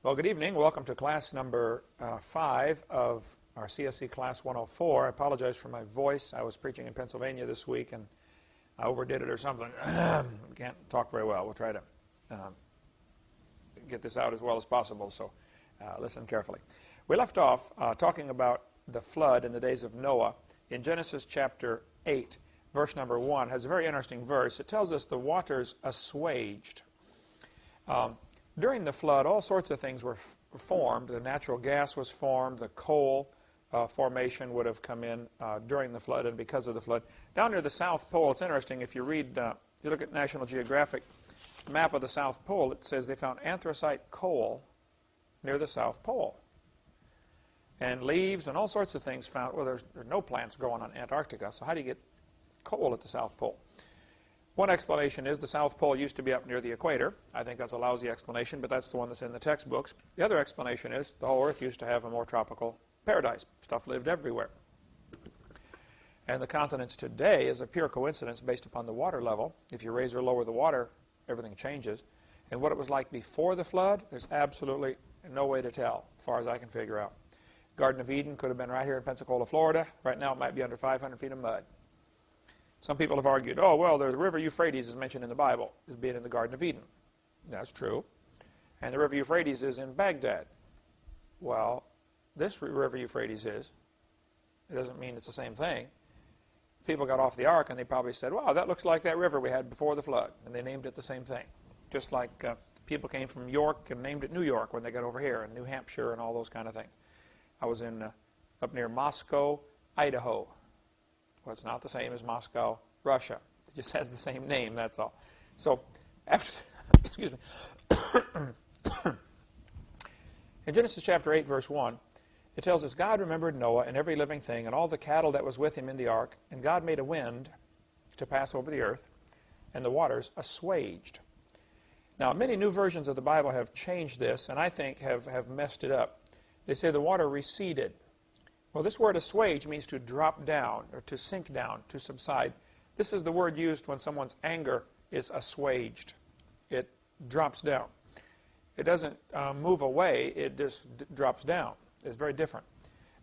Well, good evening. Welcome to class number 5 of our CSE class 104. I apologize for my voice. I was preaching in Pennsylvania this week and I overdid it or something. Can't talk very well. We'll try to get this out as well as possible, so listen carefully. We left off talking about the flood in the days of Noah in Genesis chapter 8. Verse number 1 has a very interesting verse. It tells us the waters assuaged. During the flood, all sorts of things were formed. The natural gas was formed. The coal formation would have come in during the flood and because of the flood. Down near the South Pole, it's interesting. If you read, you look at National Geographic map of the South Pole, it says they found anthracite coal near the South Pole. And leaves and all sorts of things found. Well, there's no plants growing on Antarctica, so how do you get coal at the South Pole? One explanation is the South Pole used to be up near the equator. I think that's a lousy explanation, but that's the one that's in the textbooks. The other explanation is the whole Earth used to have a more tropical paradise. Stuff lived everywhere. And the continents today is a pure coincidence based upon the water level. If you raise or lower the water, everything changes. And what it was like before the flood, there's absolutely no way to tell, as far as I can figure out. Garden of Eden could have been right here in Pensacola, Florida. Right now it might be under 500 feet of mud. Some people have argued, oh, well, the river Euphrates is mentioned in the Bible as being in the Garden of Eden. That's true. And the river Euphrates is in Baghdad. Well, this river Euphrates is. It doesn't mean it's the same thing. People got off the ark and they probably said, wow, that looks like that river we had before the flood. And they named it the same thing. Just like people came from York and named it New York when they got over here, and New Hampshire and all those kind of things. I was in up near Moscow, Idaho. Well, it's not the same as Moscow, Russia. It just has the same name, that's all. So, after, excuse me. In Genesis chapter 8, verse 1, it tells us, God remembered Noah and every living thing and all the cattle that was with him in the ark, and God made a wind to pass over the earth, and the waters assuaged. Now, many new versions of the Bible have changed this, and I think have messed it up. They say the water receded. Well, this word assuage means to drop down or to sink down, to subside. This is the word used when someone's anger is assuaged. It drops down. It doesn't move away, it just drops down. It's very different.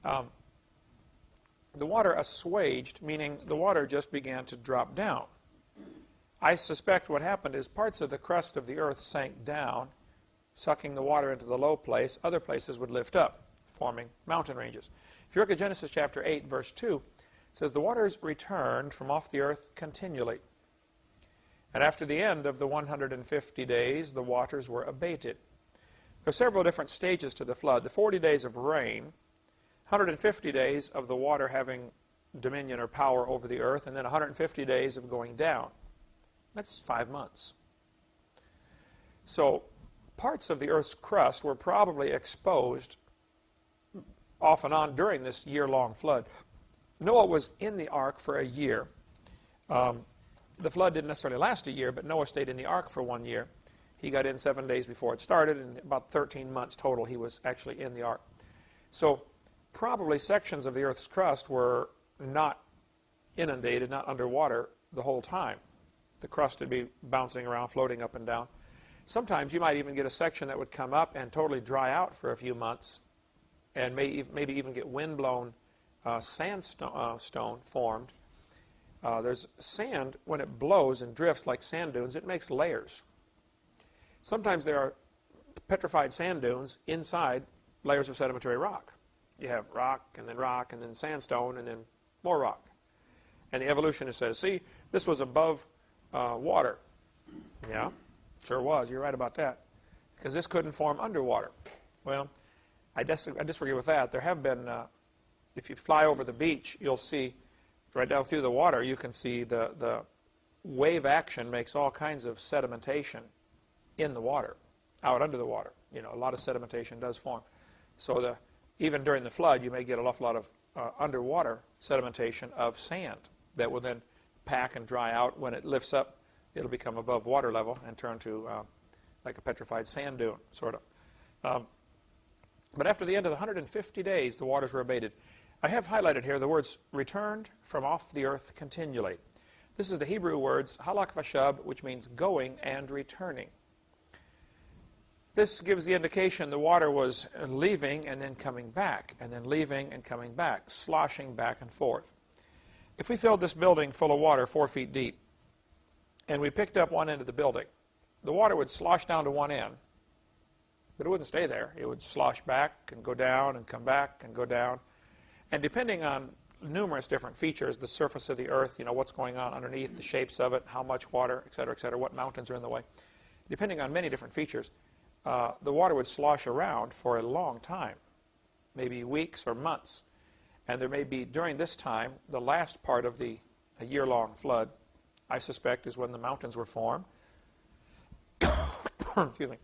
The water assuaged, meaning the water just began to drop down. I suspect what happened is parts of the crust of the earth sank down, sucking the water into the low place. Other places would lift up, forming mountain ranges. If you look at Genesis chapter 8, verse 2, it says, the waters returned from off the earth continually. And after the end of the 150 days, the waters were abated. There are several different stages to the flood. The 40 days of rain, 150 days of the water having dominion or power over the earth, and then 150 days of going down. That's 5 months. So parts of the earth's crust were probably exposed off and on during this year-long flood. Noah was in the ark for a year. The flood didn't necessarily last a year, but Noah stayed in the ark for 1 year. He got in 7 days before it started, and about 13 months total he was actually in the ark. So probably sections of the earth's crust were not inundated, not underwater the whole time. The crust would be bouncing around, floating up and down. Sometimes you might even get a section that would come up and totally dry out for a few months, and maybe even get wind-blown sandstone formed. There's sand, when it blows and drifts like sand dunes, it makes layers. Sometimes there are petrified sand dunes inside layers of sedimentary rock. You have rock, and then sandstone, and then more rock. And the evolutionist says, see, this was above water. Yeah, sure was. You're right about that. Because this couldn't form underwater. Well, I disagree with that. There have been, if you fly over the beach, you'll see right down through the water, you can see the wave action makes all kinds of sedimentation in the water, out under the water. You know, a lot of sedimentation does form. So even during the flood, you may get an awful lot of underwater sedimentation of sand that will then pack and dry out. When it lifts up, it'll become above water level and turn to like a petrified sand dune, sort of. But after the end of the 150 days, the waters were abated. I have highlighted here the words returned from off the earth continually. This is the Hebrew words halak vashab, which means going and returning. This gives the indication the water was leaving and then coming back, and then leaving and coming back, sloshing back and forth. If we filled this building full of water 4 feet deep, and we picked up one end of the building, the water would slosh down to one end, but it wouldn't stay there. It would slosh back and go down and come back and go down. And depending on numerous different features, the surface of the earth, what's going on underneath, the shapes of it, how much water, et cetera, what mountains are in the way, depending on many different features, the water would slosh around for a long time, maybe weeks or months. And there may be, during this time, the last part of a year-long flood, I suspect, is when the mountains were formed. Excuse me.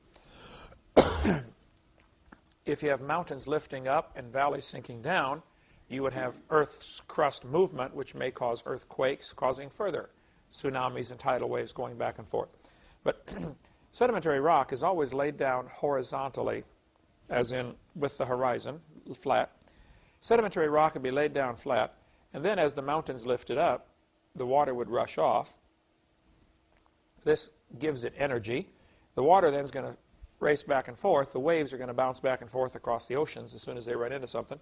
If you have mountains lifting up and valleys sinking down, you would have Earth's crust movement, which may cause earthquakes, causing further tsunamis and tidal waves going back and forth. But sedimentary rock is always laid down horizontally, as in with the horizon, flat. Sedimentary rock would be laid down flat, and then as the mountains lifted up, the water would rush off. This gives it energy. The water then is going to race back and forth. The waves are going to bounce back and forth across the oceans as soon as they run into something.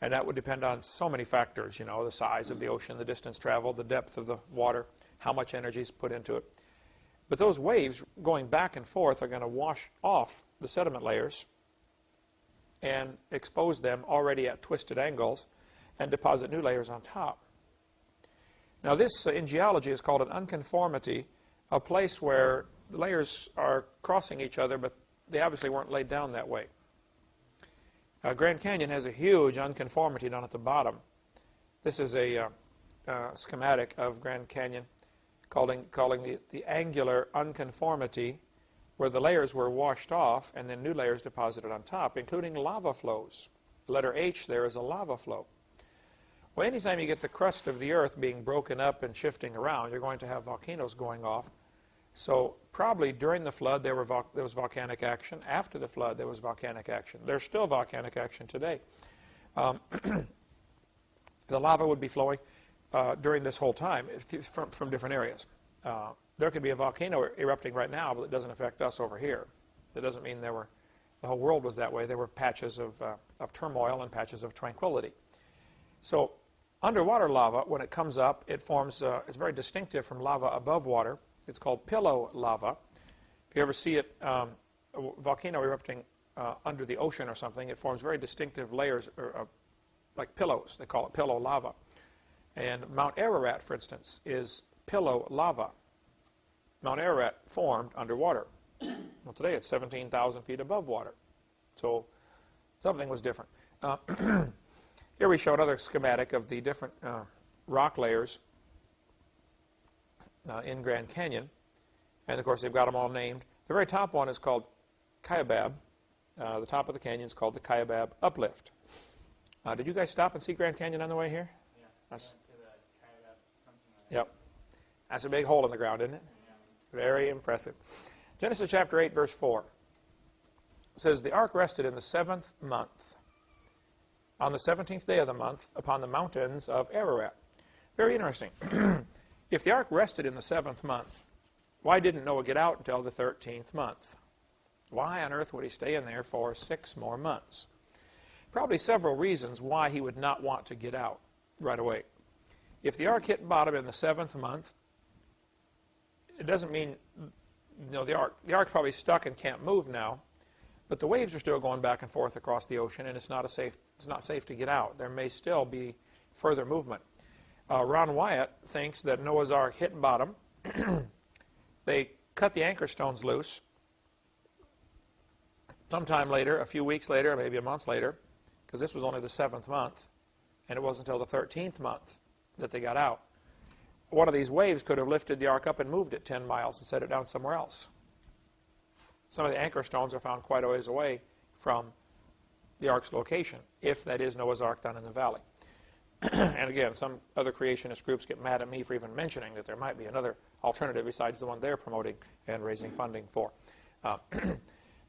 And that would depend on so many factors, the size of the ocean, the distance traveled, the depth of the water, how much energy is put into it. But those waves going back and forth are going to wash off the sediment layers and expose them already at twisted angles and deposit new layers on top. Now this, in geology, is called an unconformity, a place where the layers are crossing each other, but they obviously weren't laid down that way. Grand Canyon has a huge unconformity down at the bottom. This is a schematic of Grand Canyon, calling the angular unconformity, where the layers were washed off and then new layers deposited on top, including lava flows. The letter H there is a lava flow. Well, anytime you get the crust of the earth being broken up and shifting around, you're going to have volcanoes going off. So probably during the flood there was volcanic action. After the flood there was volcanic action. There's still volcanic action today. The lava would be flowing during this whole time from different areas. There could be a volcano erupting right now, but it doesn't affect us over here. That doesn't mean the whole world was that way. There were patches of turmoil and patches of tranquility. So underwater lava, when it comes up, it forms, it's very distinctive from lava above water. It's called pillow lava. If you ever see it, a volcano erupting under the ocean or something, it forms very distinctive layers, like pillows. They call it pillow lava. And Mount Ararat, for instance, is pillow lava. Mount Ararat formed underwater. Well, today it's 17,000 feet above water. So something was different. Here we show another schematic of the different rock layers in Grand Canyon. And, of course, they've got them all named. The very top one is called Kaibab. The top of the canyon is called the Kaibab Uplift. Did you guys stop and see Grand Canyon on the way here? Yeah. That's, Like yep. That's a big hole in the ground, isn't it? Yeah. Very impressive. Genesis chapter 8, verse 4 says, "The ark rested in the 7th month, on the 17th day of the month, upon the mountains of Ararat." Very interesting. If the ark rested in the 7th month, why didn't Noah get out until the 13th month? Why on earth would he stay in there for 6 more months? Probably several reasons why he would not want to get out right away. If the ark hit bottom in the 7th month, it doesn't mean the ark's probably stuck and can't move now, but the waves are still going back and forth across the ocean, and it's not safe to get out. There may still be further movement. Ron Wyatt thinks that Noah's Ark hit bottom. They cut the anchor stones loose sometime later, a few weeks later, maybe a month later, because this was only the 7th month, and it wasn't until the 13th month that they got out. One of these waves could have lifted the ark up and moved it 10 miles and set it down somewhere else. Some of the anchor stones are found quite a ways away from the ark's location, if that is Noah's Ark down in the valley. And again, some other creationist groups get mad at me for even mentioning that there might be another alternative besides the one they're promoting and raising funding for.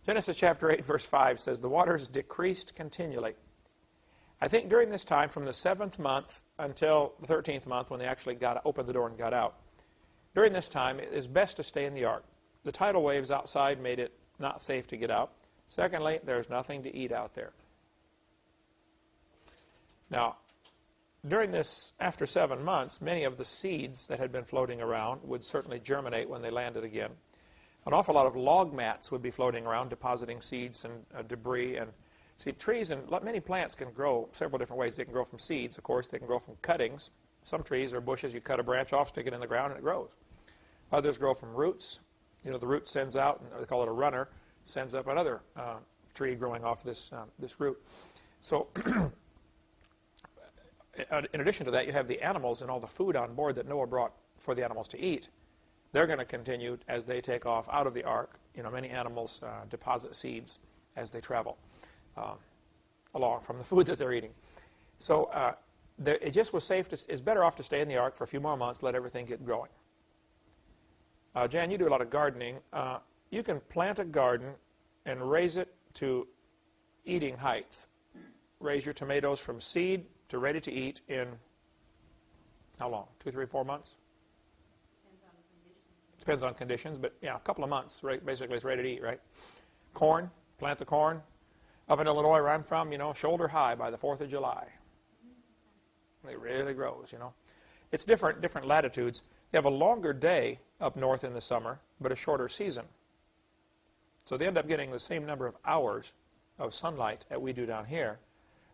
Genesis chapter 8, verse 5 says, "The waters decreased continually." I think during this time, from the 7th month until the 13th month, when they actually opened the door and got out, during this time, it is best to stay in the ark. The tidal waves outside made it not safe to get out. Secondly, there's nothing to eat out there. Now, during this, after 7 months, many of the seeds that had been floating around would certainly germinate when they landed again. An awful lot of log mats would be floating around, depositing seeds and debris. And see, trees and many plants can grow several different ways. They can grow from seeds, of course. They can grow from cuttings. Some trees or bushes, you cut a branch off, stick it in the ground, and it grows. Others grow from roots. You know, the root sends out, and they call it a runner, sends up another tree growing off this root. So in addition to that, you have the animals and all the food on board that Noah brought for the animals to eat. They're going to continue as they take off out of the ark. You know, many animals deposit seeds as they travel along from the food that they're eating. So it just was safe. It's better off to stay in the ark for a few more months, let everything get growing. Jan, you do a lot of gardening. You can plant a garden and raise it to eating height. Raise your tomatoes from seed to ready to eat in how long? 2, 3, 4 months? Depends on conditions, but yeah, a couple of months, right? Basically, it's ready to eat, right? Corn, plant the corn. Up in Illinois, where I'm from, you know, shoulder high by the 4th of July. It really grows, you know. It's different latitudes. They have a longer day up north in the summer, but a shorter season. So they end up getting the same number of hours of sunlight that we do down here,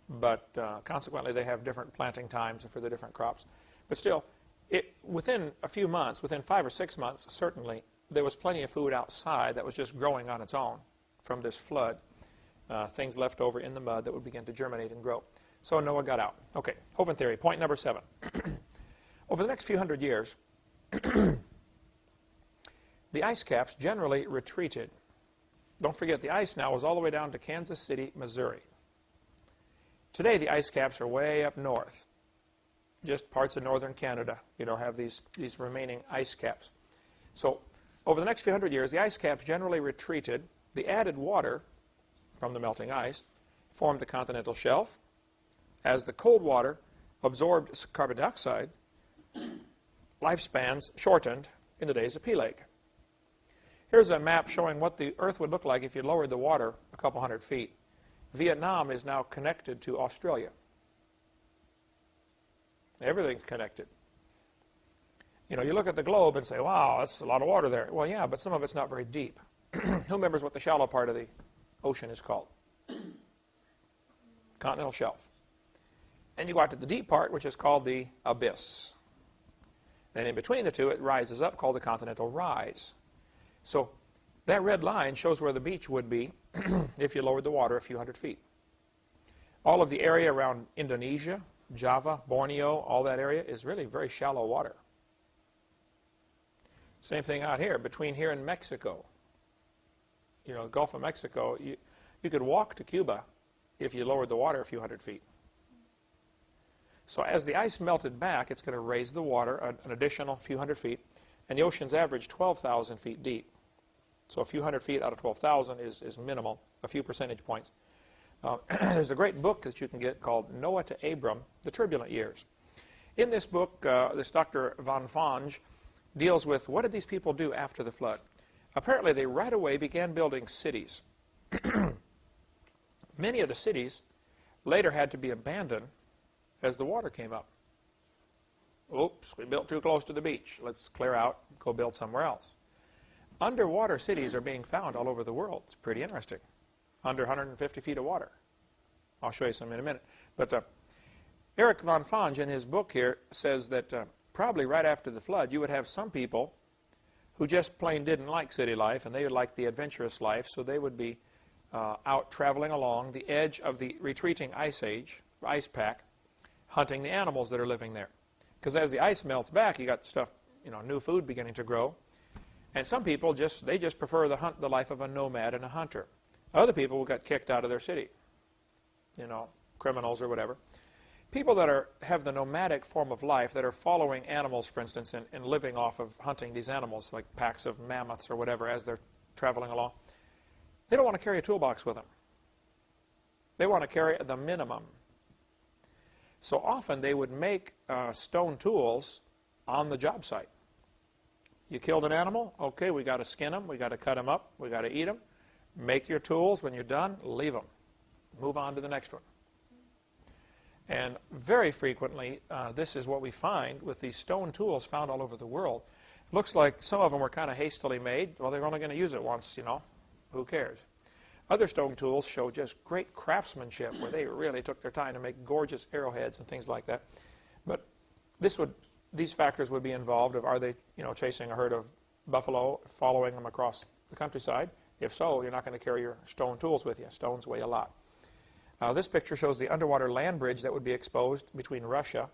but consequently they have different planting times for the different crops. But still, within a few months, within 5 or 6 months, certainly, there was plenty of food outside that was just growing on its own from this flood. Things left over in the mud that would begin to germinate and grow. So Noah got out. Okay, Hovind theory, point number 7. Over the next few hundred years, the ice caps generally retreated. Don't forget, the ice now is all the way down to Kansas City, Missouri. Today, the ice caps are way up north. Just parts of northern Canada, you know, have these remaining ice caps. So over the next few hundred years, the ice caps generally retreated. The added water from the melting ice formed the continental shelf. As the cold water absorbed carbon dioxide, lifespans shortened in the days of Peleg. Here's a map showing what the Earth would look like if you lowered the water a couple hundred feet. Vietnam is now connected to Australia. Everything's connected. You know, you look at the globe and say, wow, that's a lot of water there. Well, yeah, but some of it's not very deep. Who remembers what the shallow part of the ocean is called? Continental shelf. And you go out to the deep part, which is called the abyss. Then in between the two, it rises up, called the continental rise. So that red line shows where the beach would be if you lowered the water a few hundred feet. All of the area around Indonesia, Java, Borneo, all that area is really very shallow water. Same thing out here, between here and Mexico. You know, the Gulf of Mexico, you could walk to Cuba if you lowered the water a few hundred feet. So as the ice melted back, it's going to raise the water an additional few hundred feet, and the ocean's average 12,000 feet deep. So a few hundred feet out of 12,000 is minimal, a few percentage points. There's a great book that you can get called Noah to Abram, The Turbulent Years. In this book, this Dr. Van Vange deals with what did these people do after the flood. Apparently, they right away began building cities. Many of the cities later had to be abandoned as the water came up. Oops, we built too close to the beach. Let's clear out, go build somewhere else. Underwater cities are being found all over the world. It's pretty interesting. Under 150 feet of water. I'll show you some in a minute. But Eric Van Vange, in his book here, says that probably right after the flood, you would have some people who just plain didn't like city life, and they would like the adventurous life, so they would be out traveling along the edge of the retreating ice age, ice pack, hunting the animals that are living there. Because as the ice melts back, you got stuff, you know, new food beginning to grow. And some people just prefer the life of a nomad and a hunter. Other people got kicked out of their city, you know, criminals or whatever. People that have the nomadic form of life, that are following animals, for instance, and living off of hunting these animals, like packs of mammoths or whatever, as they're traveling along, they don't want to carry a toolbox with them. They want to carry the minimum. So often they would make stone tools on the job site. You killed an animal? Okay, we got to skin them, we got to cut them up, we got to eat them. Make your tools. When you're done, leave them. Move on to the next one. And very frequently, this is what we find with these stone tools found all over the world. It looks like some of them were kind of hastily made. Well, they're only going to use it once, you know. Who cares? Other stone tools show just great craftsmanship where they really took their time to make gorgeous arrowheads and things like that. But these factors would be involved of, are they, you know, chasing a herd of buffalo, following them across the countryside? If so, you're not going to carry your stone tools with you. Stones weigh a lot. This picture shows the underwater land bridge that would be exposed between Russia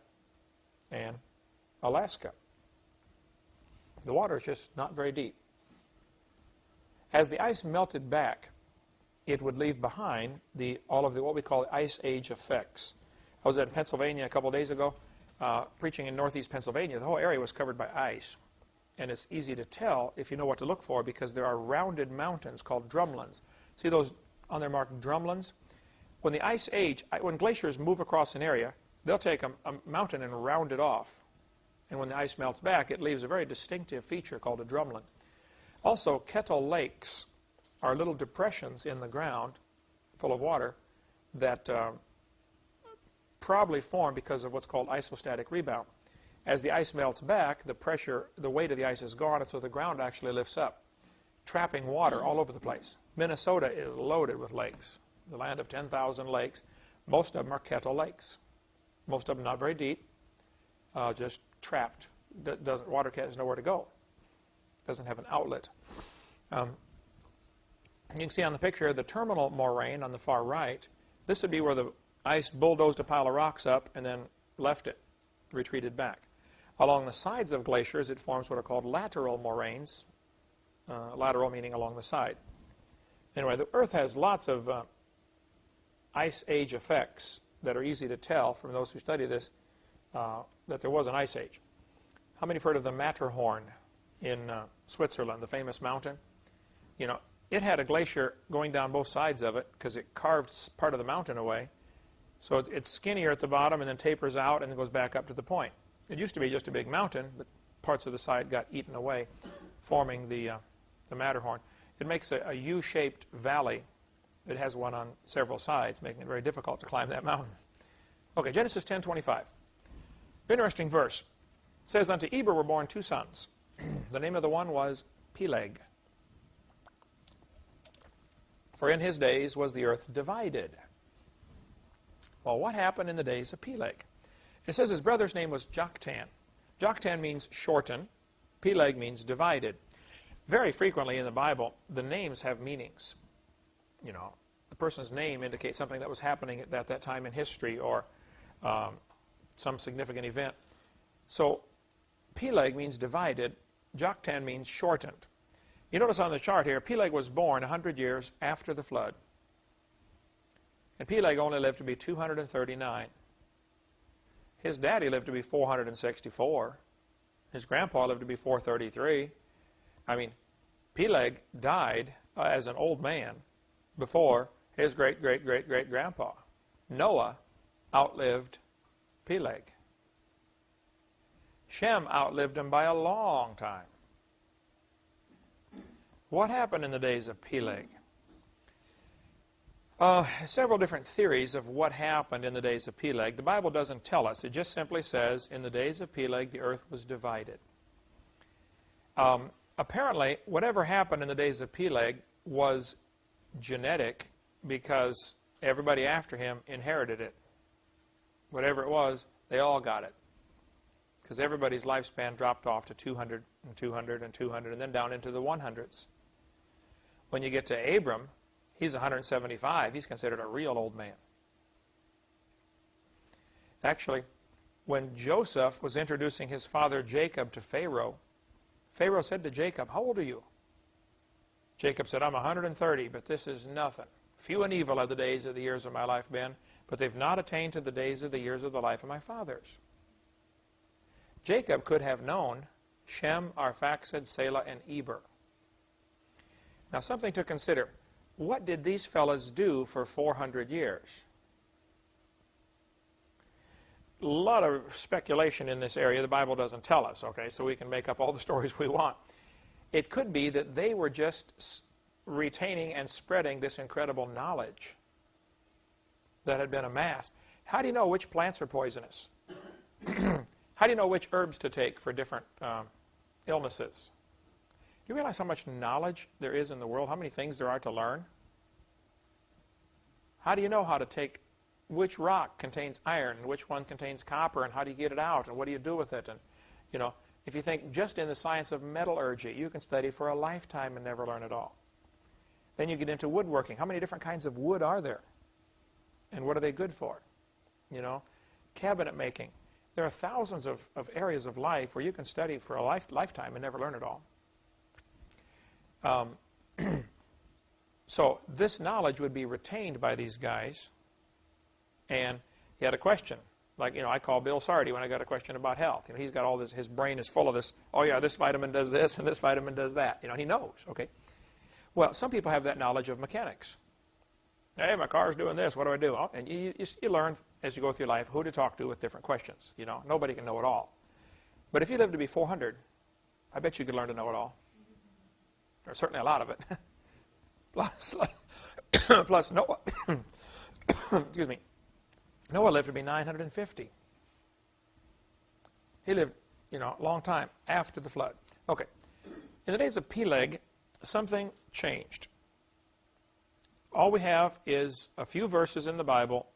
and Alaska. The water is just not very deep. As the ice melted back, it would leave behind all of the what we call ice age effects. I was in Pennsylvania a couple days ago, preaching in northeast Pennsylvania. The whole area was covered by ice. And it's easy to tell if you know what to look for because there are rounded mountains called drumlins. See those on there marked drumlins? When the ice age, when glaciers move across an area, they'll take a mountain and round it off. And when the ice melts back, it leaves a very distinctive feature called a drumlin. Also, kettle lakes are little depressions in the ground full of water that probably form because of what's called isostatic rebound. As the ice melts back, the pressure, the weight of the ice is gone, and so the ground actually lifts up, trapping water all over the place. Minnesota is loaded with lakes, the land of 10,000 lakes. Most of them are kettle lakes. Most of them not very deep, just trapped. Water has nowhere to go. Doesn't have an outlet. You can see on the picture the terminal moraine on the far right. This would be where the ice bulldozed a pile of rocks up and then left it, retreated back. Along the sides of glaciers, it forms what are called lateral moraines, lateral meaning along the side. Anyway, the Earth has lots of ice age effects that are easy to tell from those who study this that there was an ice age. How many have heard of the Matterhorn in Switzerland, the famous mountain? You know, it had a glacier going down both sides of it because it carved part of the mountain away. So it's skinnier at the bottom and then tapers out and then goes back up to the point. It used to be just a big mountain, but parts of the side got eaten away, forming the Matterhorn. It makes a U-shaped valley. It has one on several sides, making it very difficult to climb that mountain. Okay, Genesis 10:25. Interesting verse. It says, "Unto Eber were born two sons. The name of the one was Peleg. For in his days was the earth divided." Well, what happened in the days of Peleg? It says his brother's name was Joktan. Joktan means shorten. Peleg means divided. Very frequently in the Bible, the names have meanings. You know, the person's name indicates something that was happening at that time in history or some significant event. So Peleg means divided. Joktan means shortened. You notice on the chart here, Peleg was born 100 years after the flood. And Peleg only lived to be 239. His daddy lived to be 464. His grandpa lived to be 433. I mean, Peleg died as an old man before his great-great-great-great-grandpa. Noah outlived Peleg. Shem outlived him by a long time. What happened in the days of Peleg? Several different theories of what happened in the days of Peleg. The Bible doesn't tell us. It just simply says, in the days of Peleg, the earth was divided. Apparently, whatever happened in the days of Peleg was genetic because everybody after him inherited it. Whatever it was, they all got it. Because everybody's lifespan dropped off to 200 and 200 and 200 and then down into the 100s. When you get to Abram, he's 175. He's considered a real old man. Actually, when Joseph was introducing his father Jacob to Pharaoh, Pharaoh said to Jacob, "How old are you?" Jacob said, "I'm 130, but this is nothing. Few and evil are the days of the years of my life been, but they've not attained to the days of the years of the life of my fathers." Jacob could have known Shem, Arphaxad, Selah, and Eber. Now, something to consider. What did these fellas do for 400 years? A lot of speculation in this area. The Bible doesn't tell us, okay, so we can make up all the stories we want. It could be that they were just retaining and spreading this incredible knowledge that had been amassed. How do you know which plants are poisonous? How do you know which herbs to take for different illnesses? Do you realize how much knowledge there is in the world? How many things there are to learn? How do you know how to take which rock contains iron and which one contains copper, and how do you get it out and what do you do with it? And you know, if you think just in the science of metallurgy, you can study for a lifetime and never learn it all. Then you get into woodworking. How many different kinds of wood are there? And what are they good for? You know, cabinet making. There are thousands of areas of life where you can study for a lifetime and never learn it all. So this knowledge would be retained by these guys. And he had a question. Like, you know, I call Bill Sardi when I got a question about health. You know, he's got all this, his brain is full of this, oh yeah, this vitamin does this and this vitamin does that. You know, he knows, okay? Well, some people have that knowledge of mechanics. Hey, my car's doing this, what do I do? Oh, and you learn as you go through life who to talk to with different questions. You know, nobody can know it all. But if you live to be 400, I bet you could learn to know it all. Or certainly a lot of it. Plus Noah, excuse me, Noah lived to be 950. He lived, you know, a long time after the flood. Okay. In the days of Peleg, something changed. All we have is a few verses in the Bible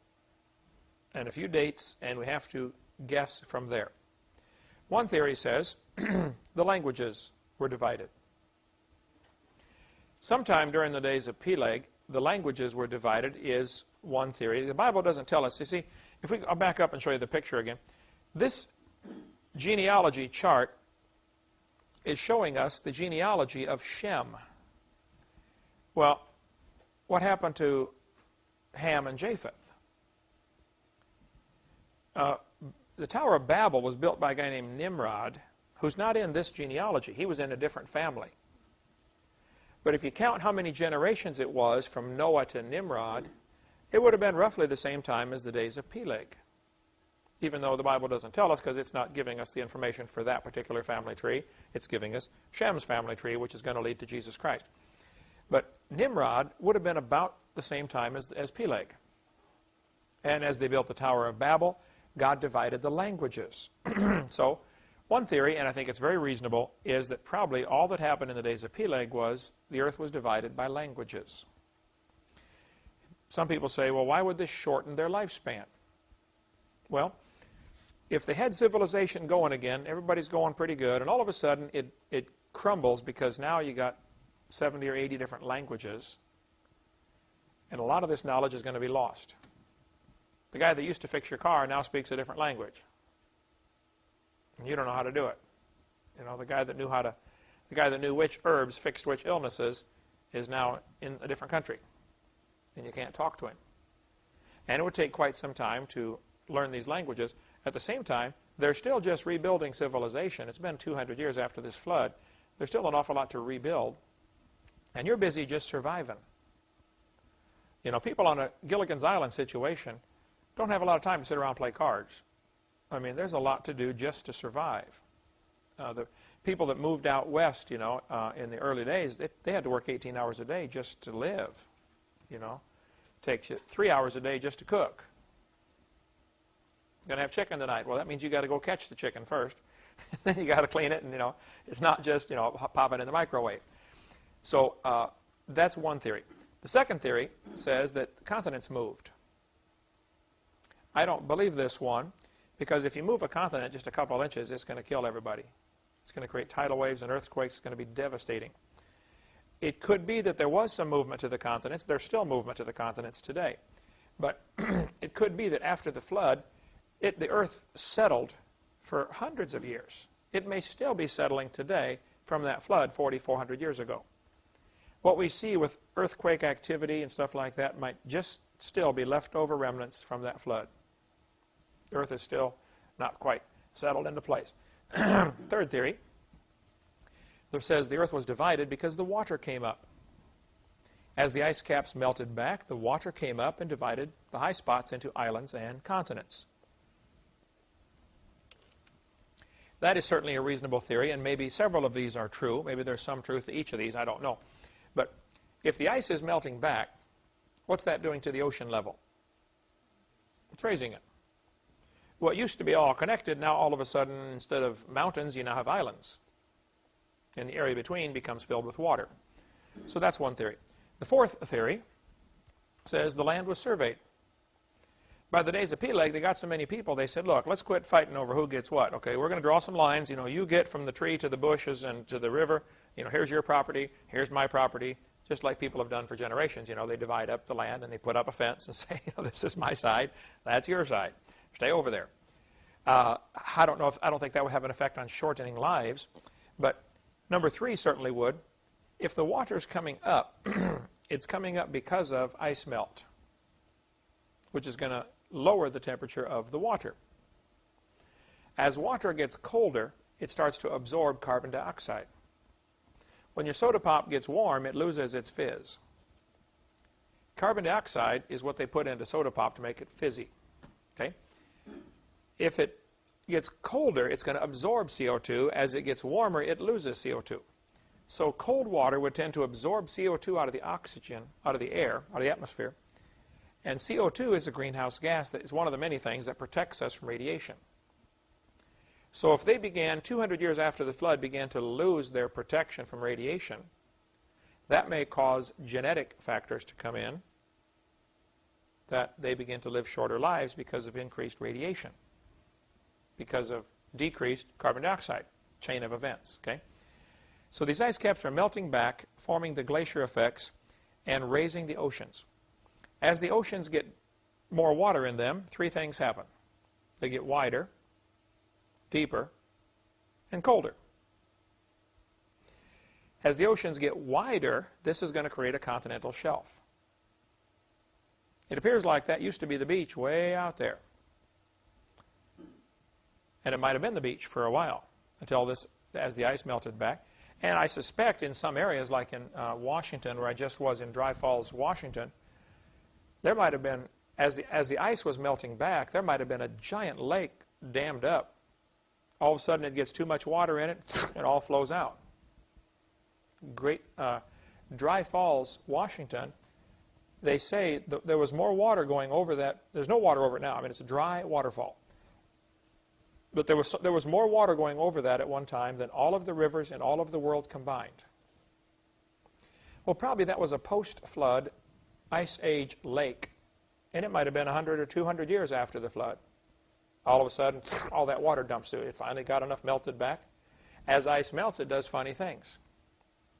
and a few dates, and we have to guess from there. One theory says the languages were divided. Sometime during the days of Peleg, the languages were divided is one theory. The Bible doesn't tell us. You see, I'll back up and show you the picture again. This genealogy chart is showing us the genealogy of Shem. Well, what happened to Ham and Japheth? The Tower of Babel was built by a guy named Nimrod, who's not in this genealogy. He was in a different family. But if you count how many generations it was from Noah to Nimrod, it would have been roughly the same time as the days of Peleg. Even though the Bible doesn't tell us, because it's not giving us the information for that particular family tree, it's giving us Shem's family tree, which is going to lead to Jesus Christ. But Nimrod would have been about the same time as Peleg. And as they built the Tower of Babel, God divided the languages. So one theory, and I think it's very reasonable, is that probably all that happened in the days of Peleg was the earth was divided by languages. Some people say, well, why would this shorten their lifespan? Well, if they had civilization going again, everybody's going pretty good, and all of a sudden it crumbles because now you got 70 or 80 different languages, and a lot of this knowledge is going to be lost. The guy that used to fix your car now speaks a different language. And you don't know how to do it. You know, the guy that knew which herbs fixed which illnesses is now in a different country. And you can't talk to him. And it would take quite some time to learn these languages. At the same time, they're still just rebuilding civilization. It's been 200 years after this flood. There's still an awful lot to rebuild. And you're busy just surviving. You know, people on a Gilligan's Island situation don't have a lot of time to sit around and play cards. I mean, there's a lot to do just to survive. The people that moved out west, you know, in the early days, they had to work 18 hours a day just to live, you know. It takes you 3 hours a day just to cook. Going to have chicken tonight. Well, that means you got to go catch the chicken first. Then you got to clean it, and, you know, it's not just, you know, pop it in the microwave. So that's one theory. The second theory says that the continents moved. I don't believe this one, because if you move a continent just a couple inches, it's going to kill everybody. It's going to create tidal waves and earthquakes. It's going to be devastating. It could be that there was some movement to the continents. There's still movement to the continents today. But it could be that after the flood, the earth settled for hundreds of years. It may still be settling today from that flood 400 years ago. What we see with earthquake activity and stuff like that might just still be leftover remnants from that flood. The earth is still not quite settled into place. Third theory, that says the earth was divided because the water came up. As the ice caps melted back, the water came up and divided the high spots into islands and continents. That is certainly a reasonable theory, and maybe several of these are true. Maybe there's some truth to each of these, I don't know. But If the ice is melting back, what's that doing to the ocean level? It's raising it. What used to be all connected, now all of a sudden, instead of mountains, you now have islands. And the area between becomes filled with water. So that's one theory. The fourth theory says the land was surveyed. By the days of Peleg, they got so many people, they said, look, let's quit fighting over who gets what. Okay, we're going to draw some lines. You know, you get from the tree to the bushes and to the river. You know, here's your property, here's my property. Just like people have done for generations. You know, they divide up the land and they put up a fence and say, you know, this is my side, that's your side. Stay over there. I don't think that would have an effect on shortening lives, but number 3 certainly would. If the water is coming up, it's coming up because of ice melt, which is going to lower the temperature of the water. As water gets colder, it starts to absorb carbon dioxide. When your soda pop gets warm, it loses its fizz. Carbon dioxide is what they put into soda pop to make it fizzy. Okay? If it gets colder, it's going to absorb CO2. As it gets warmer, it loses CO2. So cold water would tend to absorb CO2 out of the oxygen, out of the air, out of the atmosphere. And CO2 is a greenhouse gas that is one of the many things that protects us from radiation. So if they began, 200 years after the flood, began to lose their protection from radiation, that may cause genetic factors to come in, that they begin to live shorter lives because of increased radiation, because of decreased carbon dioxide, chain of events. Okay? So these ice caps are melting back, forming the glacier effects, and raising the oceans. As the oceans get more water in them, 3 things happen. They get wider, deeper, and colder. As the oceans get wider, this is going to create a continental shelf. It appears like that used to be the beach way out there. And it might have been the beach for a while, as the ice melted back. And I suspect in some areas, like in Washington, where I just was in Dry Falls, Washington, there might have been, as the ice was melting back, there might have been a giant lake dammed up. All of a sudden it gets too much water in it, it all flows out. Great Dry Falls, Washington, they say there was more water going over that. There's no water over it now. I mean, it's a dry waterfall. But there was more water going over that at one time than all of the rivers in all of the world combined. Well, probably that was a post-flood ice age lake, and it might have been 100 or 200 years after the flood. All of a sudden, all that water dumps through. It finally got enough melted back. As ice melts, it does funny things.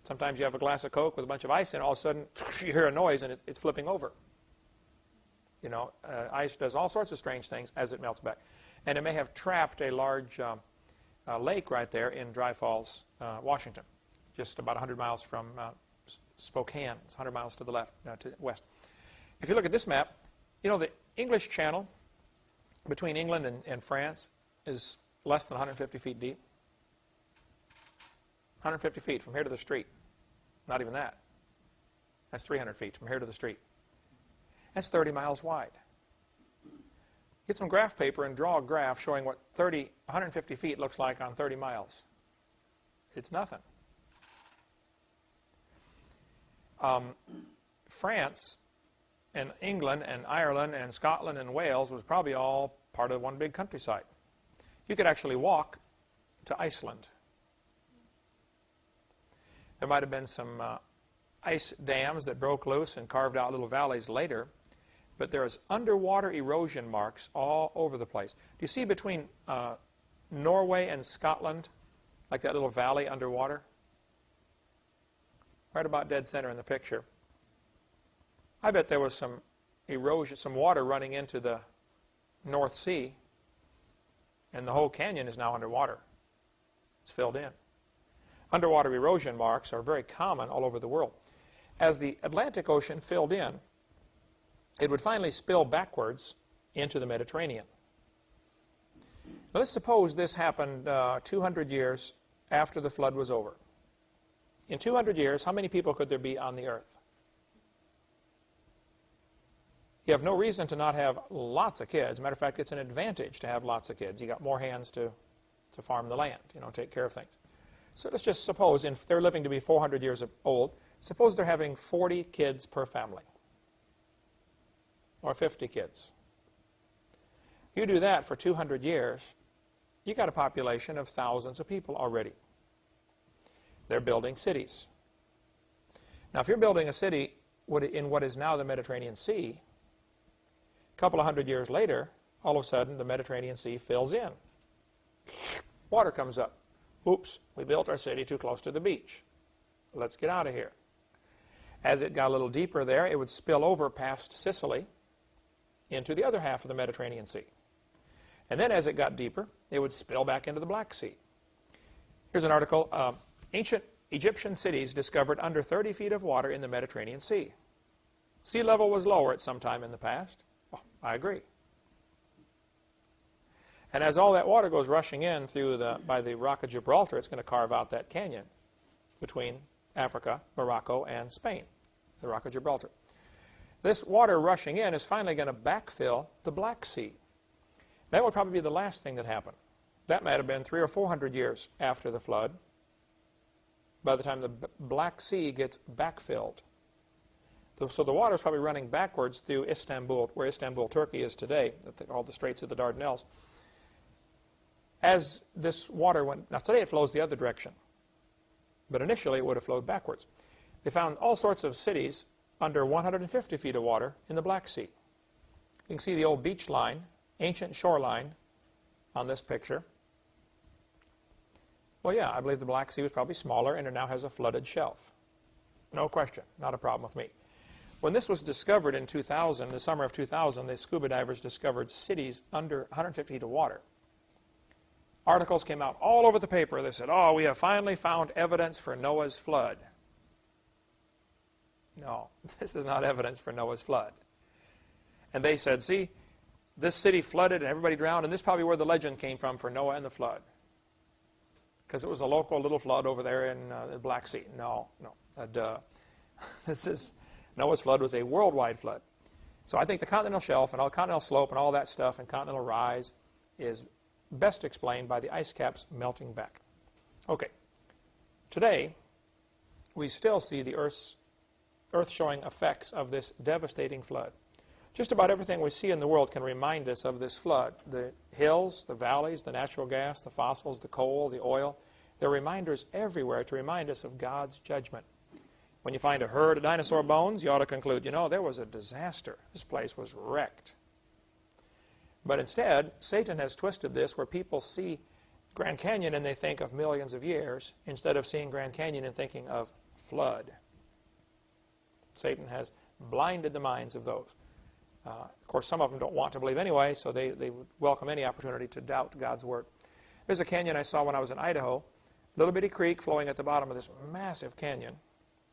Sometimes you have a glass of Coke with a bunch of ice in it, all of a sudden you hear a noise and it's flipping over. You know, ice does all sorts of strange things as it melts back. And it may have trapped a large lake right there in Dry Falls, Washington, just about 100 miles from Spokane. It's 100 miles to the left, to the west. If you look at this map, you know, the English Channel between England and France is less than 150 feet deep. 150 feet from here to the street. Not even that. That's 300 feet from here to the street. That's 30 miles wide. Get some graph paper and draw a graph showing what 150 feet looks like on 30 miles. It's nothing. France and England and Ireland and Scotland and Wales was probably all part of one big countryside. You could actually walk to Iceland. There might have been some ice dams that broke loose and carved out little valleys later. But there's underwater erosion marks all over the place. Do you see between Norway and Scotland, like that little valley underwater? Right about dead center in the picture. I bet there was some erosion, some water running into the North Sea, and the whole canyon is now underwater. It's filled in. Underwater erosion marks are very common all over the world. As the Atlantic Ocean filled in, it would finally spill backwards into the Mediterranean. Now, let's suppose this happened 200 years after the flood was over. In 200 years, how many people could there be on the earth? You have no reason to not have lots of kids. As a matter of fact, it's an advantage to have lots of kids. You got more hands to farm the land, you know, take care of things. So let's just suppose if they're living to be 400 years old, suppose they're having 40 kids per family, or 50 kids. You do that for 200 years, you got a population of thousands of people already. They're building cities. Now, if you're building a city in what is now the Mediterranean Sea, a couple of hundred years later, all of a sudden, the Mediterranean Sea fills in. Water comes up. Oops, we built our city too close to the beach. Let's get out of here. As it got a little deeper there, it would spill over past Sicily into the other half of the Mediterranean Sea. And then as it got deeper, it would spill back into the Black Sea. Here's an article, Ancient Egyptian cities discovered under 30 feet of water in the Mediterranean Sea. Sea level was lower at some time in the past. Oh, I agree. And as all that water goes rushing in by the Rock of Gibraltar, it's going to carve out that canyon between Africa, Morocco, and Spain, the Rock of Gibraltar. This water rushing in is finally going to backfill the Black Sea. That will probably be the last thing that happened. That might have been 300 or 400 years after the flood, by the time the Black Sea gets backfilled. So the water is probably running backwards through Istanbul, where Istanbul, Turkey is today, all the Straits of the Dardanelles. As this water went, now today it flows the other direction, but initially it would have flowed backwards. They found all sorts of cities under 150 feet of water in the Black Sea. You can see the old beach line, ancient shoreline on this picture. Well, yeah, I believe the Black Sea was probably smaller and it now has a flooded shelf. No question, not a problem with me. When this was discovered in 2000, the summer of 2000, the scuba divers discovered cities under 150 feet of water. Articles came out all over the paper. They said, oh, we have finally found evidence for Noah's flood. No, this is not evidence for Noah's flood. And they said, see, this city flooded and everybody drowned, and this is probably where the legend came from for Noah and the flood. Because it was a local little flood over there in the Black Sea. No, duh. Noah's flood was a worldwide flood. So I think the continental shelf and all continental slope and all that stuff and continental rise is best explained by the ice caps melting back. Okay. Today, we still see the Earth showing effects of this devastating flood. Just about everything we see in the world can remind us of this flood. The hills, the valleys, the natural gas, the fossils, the coal, the oil. There are reminders everywhere to remind us of God's judgment. When you find a herd of dinosaur bones, you ought to conclude, you know, there was a disaster. This place was wrecked. But instead, Satan has twisted this where people see Grand Canyon and they think of millions of years instead of seeing Grand Canyon and thinking of flood. Satan has blinded the minds of those. Of course, some of them don't want to believe anyway, so they would welcome any opportunity to doubt God's Word. There's a canyon I saw when I was in Idaho, a little bitty creek flowing at the bottom of this massive canyon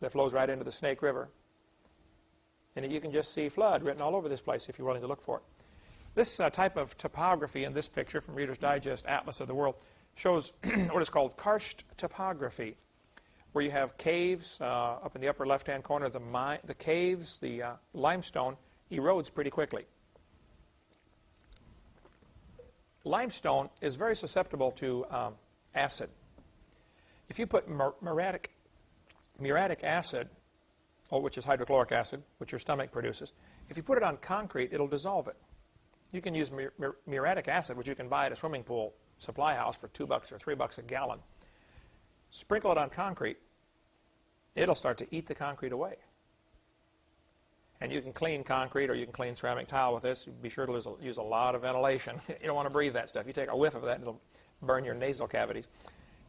that flows right into the Snake River. And you can just see flood written all over this place if you're willing to look for it. This type of topography in this picture from Reader's Digest Atlas of the World shows what is called karst topography, where you have caves up in the upper left-hand corner. The caves, the limestone, erodes pretty quickly. Limestone is very susceptible to acid. If you put muriatic acid, which is hydrochloric acid, which your stomach produces, if you put it on concrete, it'll dissolve it. You can use muriatic acid, which you can buy at a swimming pool supply house for $2 or $3 a gallon. Sprinkle it on concrete, it'll start to eat the concrete away. And you can clean concrete or you can clean ceramic tile with this. Be sure to use a lot of ventilation. You don't want to breathe that stuff. You take a whiff of that, it'll burn your nasal cavities,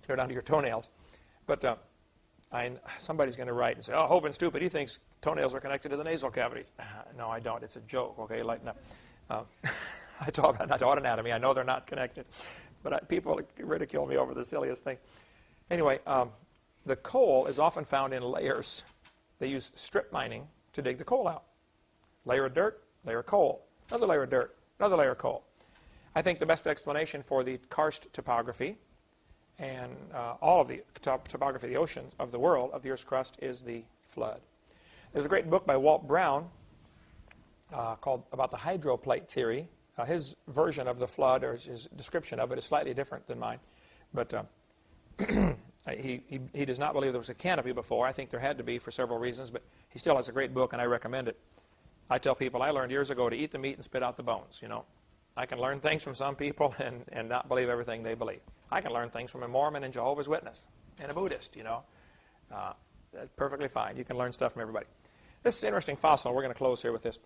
clear down to your toenails. But somebody's going to write and say, oh, Hovind stupid. He thinks toenails are connected to the nasal cavities. No, I don't. It's a joke, okay? Lighten up. I taught anatomy. I know they're not connected. But people ridicule me over the silliest thing. Anyway, the coal is often found in layers. They use strip mining to dig the coal out. Layer of dirt, layer of coal, another layer of dirt, another layer of coal. I think the best explanation for the karst topography and all of the topography of the oceans, of the world, of the Earth's crust, is the flood. There's a great book by Walt Brown called about the hydroplate theory. His version of the flood, or his description of it, is slightly different than mine. But He does not believe there was a canopy before. I think there had to be for several reasons, but he still has a great book, and I recommend it. I tell people I learned years ago to eat the meat and spit out the bones. You know, I can learn things from some people and not believe everything they believe. I can learn things from a Mormon and Jehovah's Witness and a Buddhist. You know, that's perfectly fine. You can learn stuff from everybody. This is an interesting fossil. We're going to close here with this.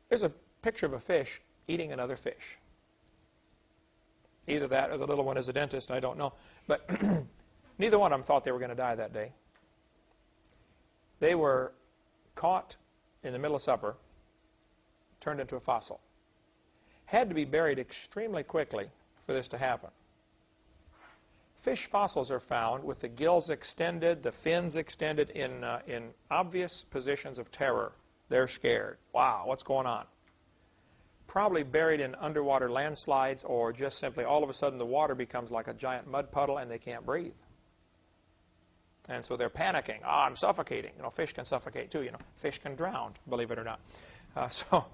There's a picture of a fish eating another fish. Either that or the little one is a dentist, I don't know. But neither one of them thought they were going to die that day. They were caught in the middle of supper, turned into a fossil. Had to be buried extremely quickly for this to happen. Fish fossils are found with the gills extended, the fins extended in obvious positions of terror. They're scared. Wow, what's going on? Probably buried in underwater landslides, or just simply all of a sudden the water becomes like a giant mud puddle and they can't breathe. And so they're panicking. I'm suffocating. You know, fish can suffocate too. You know, fish can drown, believe it or not. So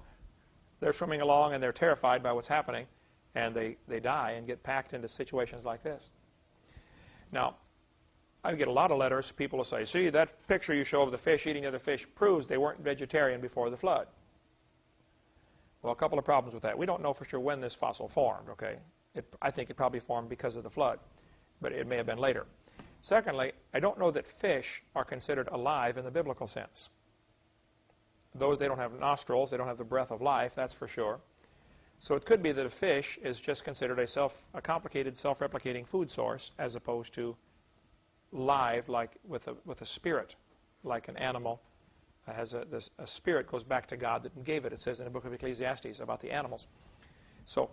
they're swimming along and they're terrified by what's happening, and they die and get packed into situations like this. Now, I get a lot of letters. People will say, see, that picture you show of the fish eating other fish proves they weren't vegetarian before the flood. Well, a couple of problems with that. We don't know for sure when this fossil formed, okay? I think it probably formed because of the flood, but it may have been later. Secondly, I don't know that fish are considered alive in the biblical sense. Though they don't have nostrils, they don't have the breath of life, that's for sure. So it could be that a fish is just considered a complicated, self-replicating food source, as opposed to live, like with a spirit, like an animal. A spirit goes back to God that gave it. It says in the book of Ecclesiastes about the animals. So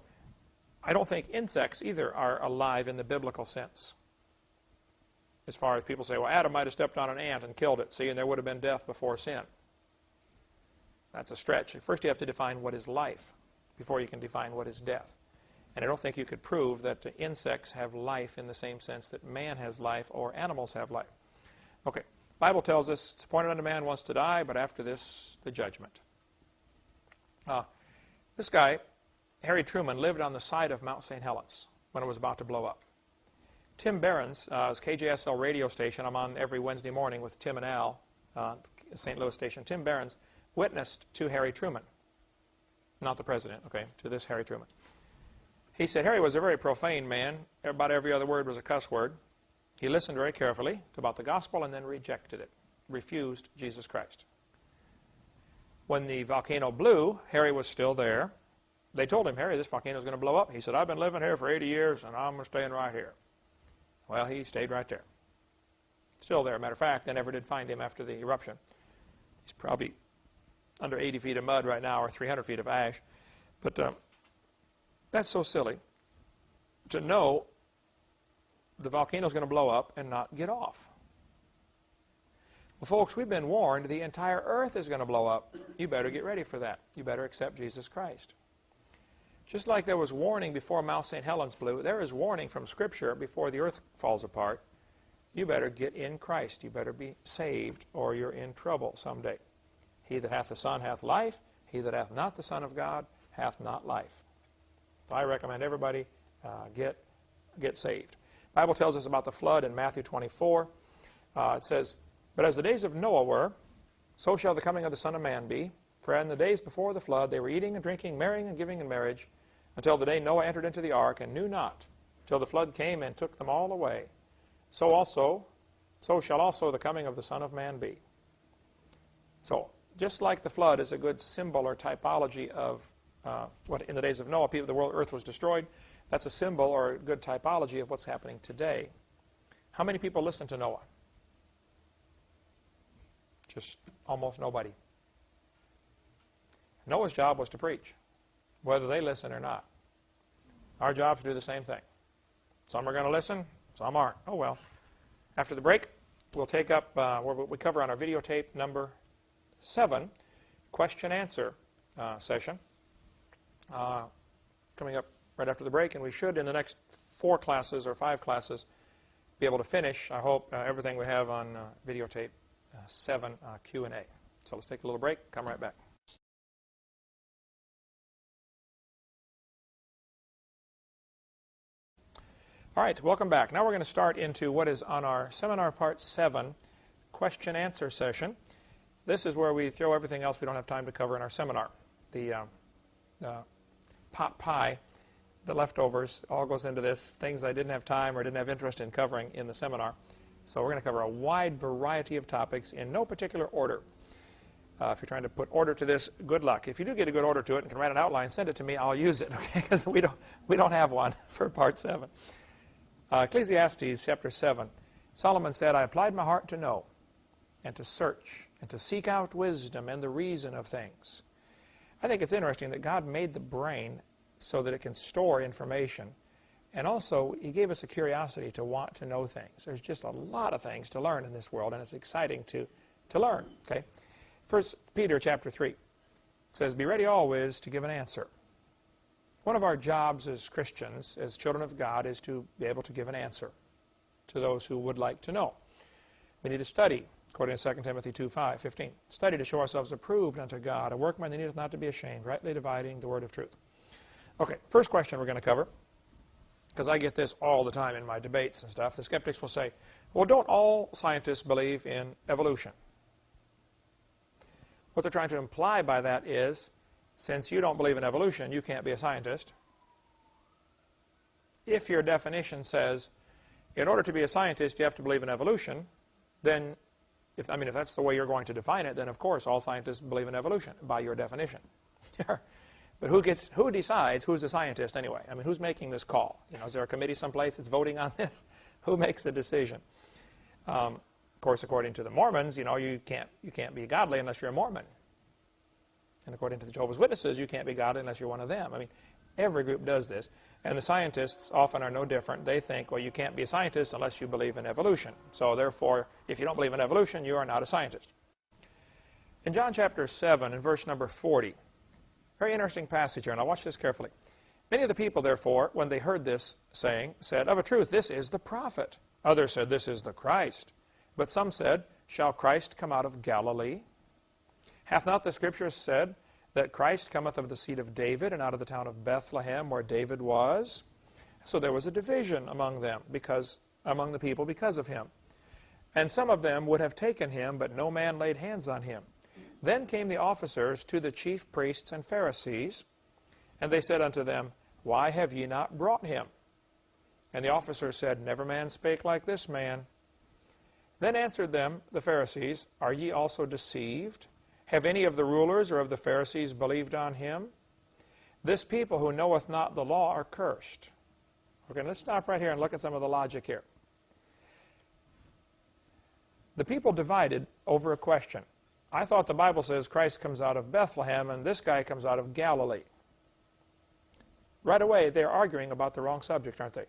I don't think insects either are alive in the biblical sense. As far as people say, well, Adam might have stepped on an ant and killed it, see, and there would have been death before sin. That's a stretch. First you have to define what is life before you can define what is death. And I don't think you could prove that insects have life in the same sense that man has life or animals have life. Okay. Bible tells us it's appointed unto man once to die, but after this, the judgment. This guy, Harry Truman, lived on the side of Mount St. Helens when it was about to blow up. Tim Barron's KJSL radio station, I'm on every Wednesday morning with Tim and Al, St. Louis station. Tim Barron's witnessed to Harry Truman, not the president, okay, to this Harry Truman. He said Harry was a very profane man. About every other word was a cuss word. He listened very carefully about the gospel and then rejected it, refused Jesus Christ. When the volcano blew, Harry was still there. They told him, Harry, this volcano is going to blow up. He said, I've been living here for 80 years and I'm staying right here. Well, he stayed right there. Still there. Matter of fact, they never did find him after the eruption. He's probably under 80 feet of mud right now, or 300 feet of ash. But that's so silly to know the volcano is going to blow up and not get off. Well, folks, we've been warned the entire earth is going to blow up. You better get ready for that. You better accept Jesus Christ. Just like there was warning before Mount St. Helens blew, there is warning from Scripture before the earth falls apart. You better get in Christ. You better be saved, or you're in trouble someday. He that hath the Son hath life. He that hath not the Son of God hath not life. So I recommend everybody get saved. The Bible tells us about the flood in Matthew 24. It says, But as the days of Noah were, so shall the coming of the Son of Man be. For in the days before the flood they were eating and drinking, marrying and giving in marriage, until the day Noah entered into the ark, and knew not, till the flood came and took them all away. So shall also the coming of the Son of Man be. So, just like the flood is a good symbol or typology of what in the days of Noah, the earth was destroyed, that's a symbol or a good typology of what's happening today. How many people listen to Noah? Just almost nobody. Noah's job was to preach, whether they listen or not. Our job is to do the same thing. Some are going to listen, some aren't. Oh well. After the break, we'll take up what we cover on our videotape number 7, question-answer session, coming up right after the break, and we should, in the next 4 classes or 5 classes, be able to finish, I hope, everything we have on videotape 7 Q&A. So let's take a little break, come right back. All right, welcome back. Now we're going to start into what is on our seminar part 7 question-answer session. This is where we throw everything else we don't have time to cover in our seminar. The pot pie, the leftovers, all goes into this, things I didn't have time or didn't have interest in covering in the seminar. So we're going to cover a wide variety of topics in no particular order. If you're trying to put order to this, good luck. If you do get a good order to it and can write an outline, send it to me. I'll use it, okay? Because we don't have one for part 7. Ecclesiastes chapter 7. Solomon said, I applied my heart to know and to search and to seek out wisdom and the reason of things. I think it's interesting that God made the brain so that it can store information. And also, He gave us a curiosity to want to know things. There's just a lot of things to learn in this world, and it's exciting to learn, okay? 1 Peter chapter 3 says, be ready always to give an answer. One of our jobs as Christians, as children of God, is to be able to give an answer to those who would like to know. We need to study, according to 2 Timothy 2:15. Study to show ourselves approved unto God, a workman that needeth not to be ashamed, rightly dividing the word of truth. Okay, first question we're going to cover, because I get this all the time in my debates and stuff. The skeptics will say, well, don't all scientists believe in evolution? What they're trying to imply by that is, since you don't believe in evolution, you can't be a scientist. If your definition says, in order to be a scientist, you have to believe in evolution, then, if that's the way you're going to define it, then of course all scientists believe in evolution, by your definition. But who decides who's a scientist anyway? I mean, who's making this call? Is there a committee someplace that's voting on this? Who makes the decision? Of course, according to the Mormons, you can't be godly unless you're a Mormon. And according to the Jehovah's Witnesses, you can't be godly unless you're one of them. I mean, every group does this. And the scientists often are no different. They think, well, you can't be a scientist unless you believe in evolution. So therefore, if you don't believe in evolution, you are not a scientist. In John chapter 7, in verse number 40, very interesting passage here, and I'll watch this carefully. Many of the people, therefore, when they heard this saying, said, of a truth, this is the prophet. Others said, this is the Christ. But some said, shall Christ come out of Galilee? Hath not the Scripture said that Christ cometh of the seed of David and out of the town of Bethlehem where David was? So there was a division among them, among the people because of him. And some of them would have taken him, but no man laid hands on him. Then came the officers to the chief priests and Pharisees, and they said unto them, why have ye not brought him? And the officers said, never man spake like this man. Then answered them the Pharisees, are ye also deceived? Have any of the rulers or of the Pharisees believed on him? This people who knoweth not the law are cursed. Okay, let's stop right here and look at some of the logic here. The people divided over a question. I thought the Bible says Christ comes out of Bethlehem and this guy comes out of Galilee. Right away, they're arguing about the wrong subject, aren't they?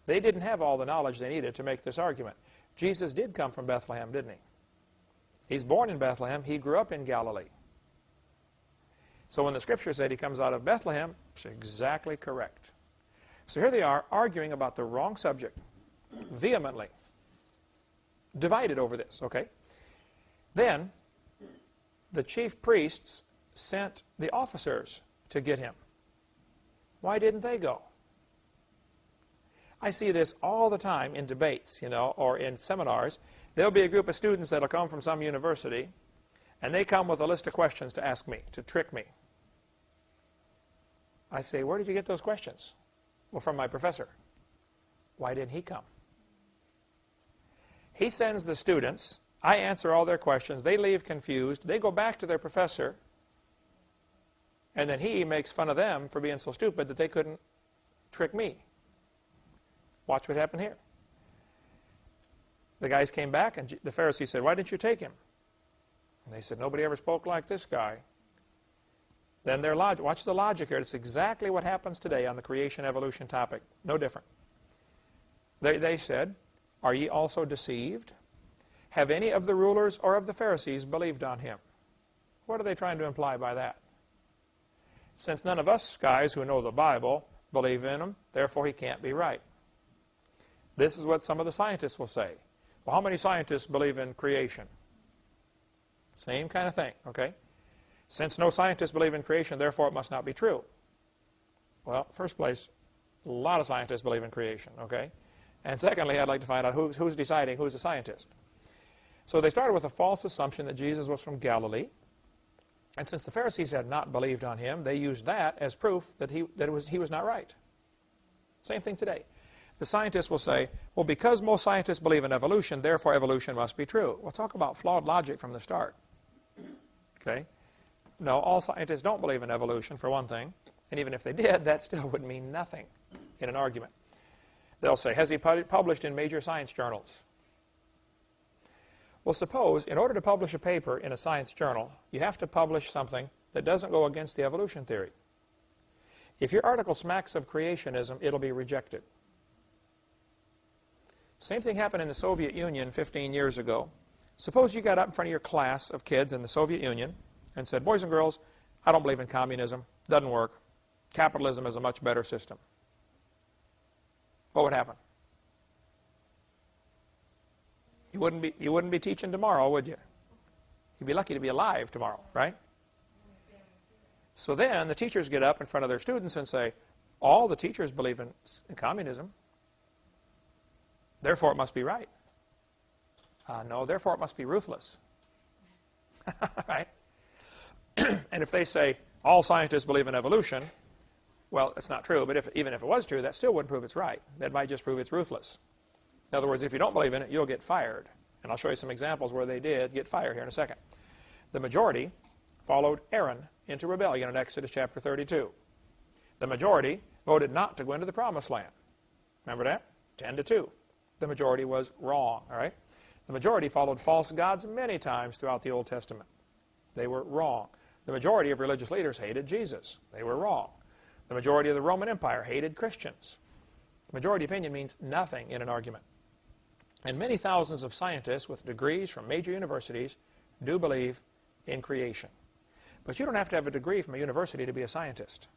They didn't have all the knowledge they needed to make this argument. Jesus did come from Bethlehem, didn't he? He's born in Bethlehem. He grew up in Galilee. So when the Scripture said he comes out of Bethlehem, it's exactly correct. So here they are arguing about the wrong subject, vehemently, divided over this, okay? Then the chief priests sent the officers to get him. Why didn't they go? I see this all the time in debates, or in seminars. There'll be a group of students that'll come from some university, and they come with a list of questions to ask me, to trick me. I say, where did you get those questions? Well, from my professor. Why didn't he come? He sends the students. I answer all their questions. They leave confused. They go back to their professor, and then he makes fun of them for being so stupid that they couldn't trick me. Watch what happened here. The guys came back, and the Pharisees said, why didn't you take him? And they said, nobody ever spoke like this guy. Then their logic, watch the logic here. It's exactly what happens today on the creation evolution topic. No different. They said, are ye also deceived? Have any of the rulers or of the Pharisees believed on him? What are they trying to imply by that? Since none of us guys who know the Bible believe in him, therefore he can't be right. This is what some of the scientists will say. Well, how many scientists believe in creation? Same kind of thing, okay? Since no scientists believe in creation, therefore it must not be true. Well, first place, A lot of scientists believe in creation, okay? And secondly, I'd like to find out who's deciding who's a scientist. So they started with a false assumption that Jesus was from Galilee. And since the Pharisees had not believed on him, they used that as proof that he was not right. Same thing today. The scientists will say, well, because most scientists believe in evolution, therefore evolution must be true. Well, talk about flawed logic from the start. Okay? No, all scientists don't believe in evolution, for one thing. And even if they did, that still would mean nothing in an argument. They'll say, has he published in major science journals? Well, suppose, in order to publish a paper in a science journal, you have to publish something that doesn't go against the evolution theory. If your article smacks of creationism, it'll be rejected. Same thing happened in the Soviet Union 15 years ago. Suppose you got up in front of your class of kids in the Soviet Union and said, boys and girls, I don't believe in communism. Doesn't work. Capitalism is a much better system. What would happen? You wouldn't be teaching tomorrow, would you? You'd be lucky to be alive tomorrow, right? So then the teachers get up in front of their students and say, all the teachers believe in communism. Therefore, it must be right. No, therefore, it must be ruthless. Right? And if they say, all scientists believe in evolution, well, it's not true, but even if it was true, that still wouldn't prove it's right. That might just prove it's ruthless. In other words, if you don't believe in it, you'll get fired. And I'll show you some examples where they did get fired here in a second. The majority followed Aaron into rebellion in Exodus chapter 32. The majority voted not to go into the promised land. Remember that? 10-2. The majority was wrong, all right? The majority followed false gods many times throughout the Old Testament. They were wrong. The majority of religious leaders hated Jesus. They were wrong. The majority of the Roman Empire hated Christians. Majority opinion means nothing in an argument. And many thousands of scientists with degrees from major universities do believe in creation. But you don't have to have a degree from a university to be a scientist.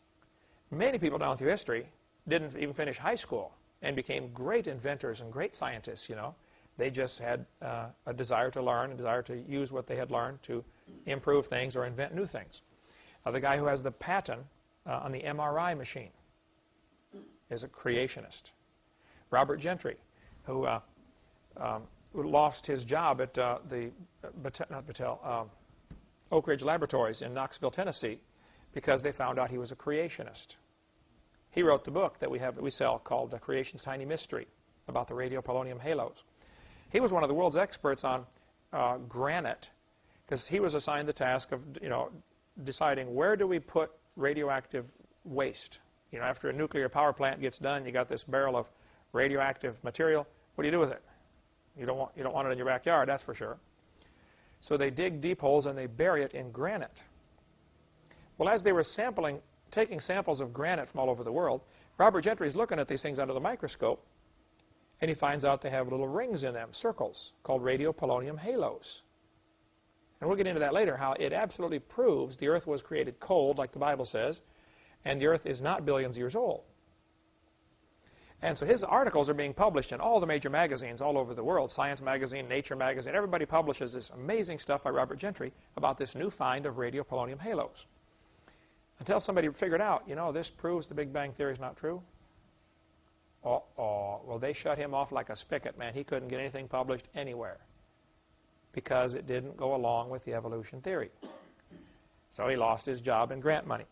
Many people down through history didn't even finish high school and became great inventors and great scientists, you know. They just had a desire to learn, a desire to use what they had learned to improve things or invent new things. The guy who has the patent on the MRI machine is a creationist. Robert Gentry, who lost his job at Oak Ridge Laboratories in Knoxville, Tennessee, because they found out he was a creationist. He wrote the book that we sell called Creation's Tiny Mystery about the radiopolonium halos. He was one of the world's experts on granite, because he was assigned the task of deciding where do we put radioactive waste. You know, after a nuclear power plant gets done, you got this barrel of radioactive material. What do you do with it? You don't want it in your backyard, that's for sure. So they dig deep holes and they bury it in granite. Well, as they were taking samples of granite from all over the world, Robert Gentry's looking at these things under the microscope, and he finds out they have little rings in them, circles, called radiopolonium halos. And we'll get into that later, how it absolutely proves the earth was created cold, like the Bible says, and the earth is not billions of years old. And so his articles are being published in all the major magazines all over the world, Science Magazine, Nature Magazine. Everybody publishes this amazing stuff by Robert Gentry about this new find of radiopolonium halos. Until somebody figured out, this proves the Big Bang Theory is not true. Well, they shut him off like a spigot, man. He couldn't get anything published anywhere because it didn't go along with the evolution theory. So he lost his job and grant money.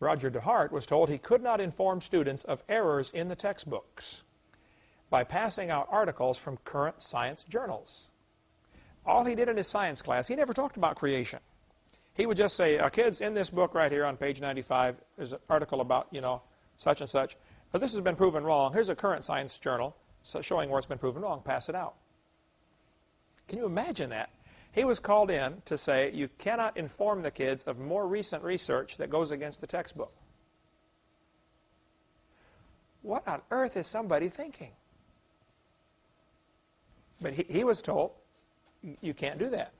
Roger DeHart was told he could not inform students of errors in the textbooks by passing out articles from current science journals. All he did in his science class, he never talked about creation. He would just say, kids, in this book right here on page 95 is an article about, such and such. But this has been proven wrong. Here's a current science journal showing where it's been proven wrong. Pass it out. Can you imagine that? He was called in to say, you cannot inform the kids of more recent research that goes against the textbook. What on earth is somebody thinking? But he was told, you can't do that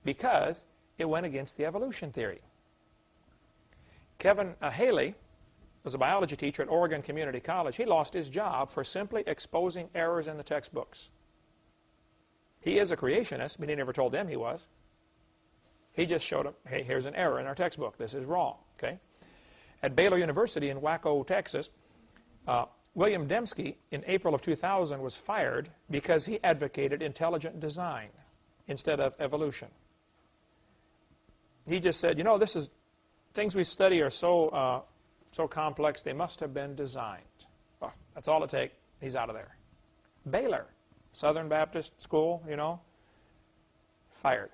because it went against the evolution theory. Kevin Haley was a biology teacher at Oregon Community College. He lost his job for simply exposing errors in the textbooks. He is a creationist, but he never told them he was. He just showed them, hey, here's an error in our textbook. This is wrong. Okay? At Baylor University in Waco, Texas, William Dembski, in April of 2000, was fired because he advocated intelligent design instead of evolution. He just said, you know, things we study are so complex, they must have been designed. Well, that's all it takes. He's out of there. Baylor, Southern Baptist School, you know, fired.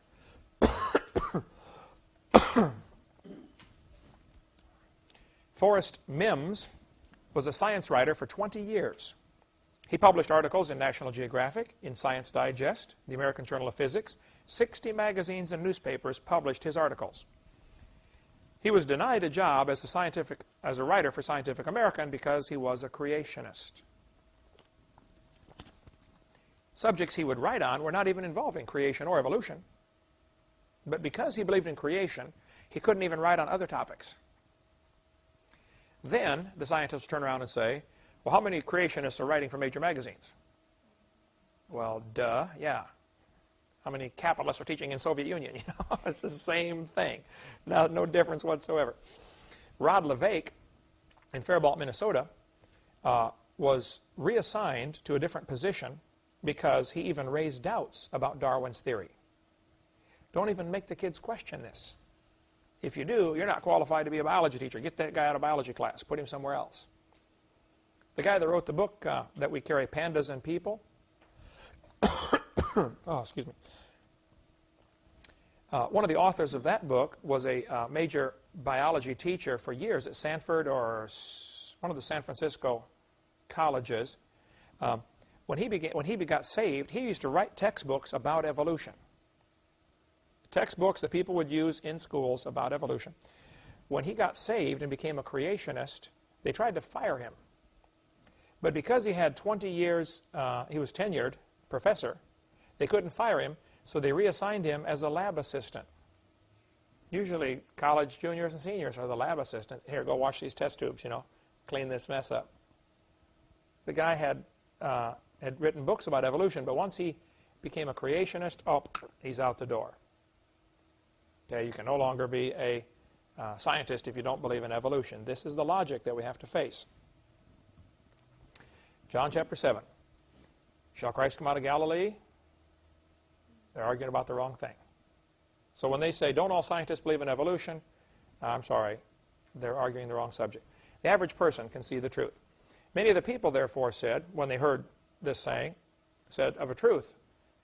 Forrest Mims was a science writer for 20 years. He published articles in National Geographic, in Science Digest, the American Journal of Physics. 60 magazines and newspapers published his articles. He was denied a job as a writer for Scientific American because he was a creationist. Subjects he would write on were not even involving creation or evolution. But because he believed in creation, he couldn't even write on other topics. Then the scientists turn around and say, well, how many creationists are writing for major magazines? Well, duh, yeah. How many capitalists are teaching in Soviet Union? You know, it's the same thing. No difference whatsoever. Rod LeVake in Faribault, Minnesota, was reassigned to a different position because he even raised doubts about Darwin's theory. Don't even make the kids question this. If you do, you're not qualified to be a biology teacher. Get that guy out of biology class. Put him somewhere else. The guy that wrote the book that we carry, Pandas and People, oh, excuse me. One of the authors of that book was a major biology teacher for years at Sanford or one of the San Francisco colleges. When he got saved, he used to write textbooks about evolution. Textbooks that people would use in schools about evolution. When he got saved and became a creationist, they tried to fire him. But because he had 20 years, he was tenured professor, they couldn't fire him, so they reassigned him as a lab assistant. Usually college juniors and seniors are the lab assistants. Here, go wash these test tubes, you know, clean this mess up. The guy had written books about evolution, but once he became a creationist, oh, he's out the door. Okay, you can no longer be a scientist if you don't believe in evolution. This is the logic that we have to face. John chapter 7. Shall Christ come out of Galilee? They're arguing about the wrong thing. So when they say, don't all scientists believe in evolution? I'm sorry, they're arguing the wrong subject. The average person can see the truth. Many of the people, therefore, said, when they heard this saying, said, of a truth,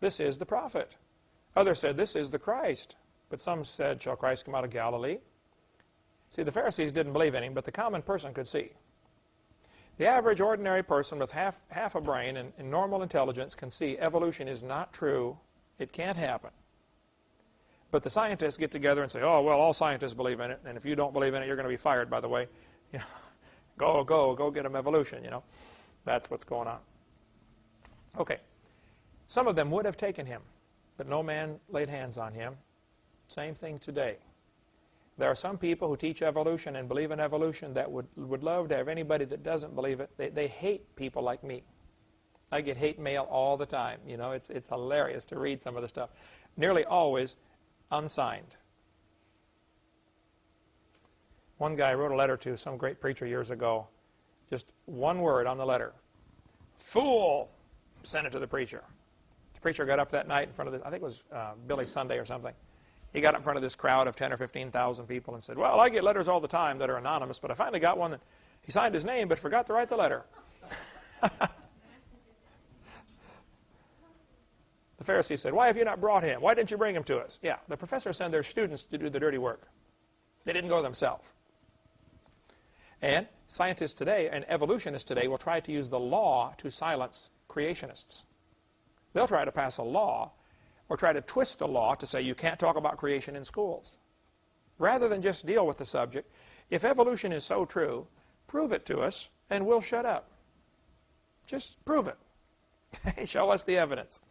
this is the prophet. Others said, this is the Christ. But some said, shall Christ come out of Galilee? See, the Pharisees didn't believe in him, but the common person could see. The average ordinary person with half a brain and normal intelligence can see evolution is not true. It can't happen. But the scientists get together and say, oh, well, all scientists believe in it, and if you don't believe in it, you're going to be fired, by the way. You know, go get them evolution, you know. That's what's going on. Okay. Some of them would have taken him, but no man laid hands on him. Same thing today. There are some people who teach evolution and believe in evolution that would love to have anybody that doesn't believe it. They hate people like me. I get hate mail all the time. You know, it's hilarious to read some of the stuff. Nearly always unsigned. One guy wrote a letter to some great preacher years ago. Just one word on the letter. Fool! Sent it to the preacher. The preacher got up that night in front of this, I think it was Billy Sunday or something. He got up in front of this crowd of 10 or 15,000 people and said, well, I get letters all the time that are anonymous, but I finally got one that he signed his name but forgot to write the letter. The Pharisee said, why have you not brought him? Why didn't you bring him to us? Yeah, the professors send their students to do the dirty work. They didn't go themselves. And scientists today and evolutionists today will try to use the law to silence creationists. They'll try to pass a law or try to twist a law to say you can't talk about creation in schools. Rather than just deal with the subject, if evolution is so true, prove it to us and we'll shut up. Just prove it. Show us the evidence.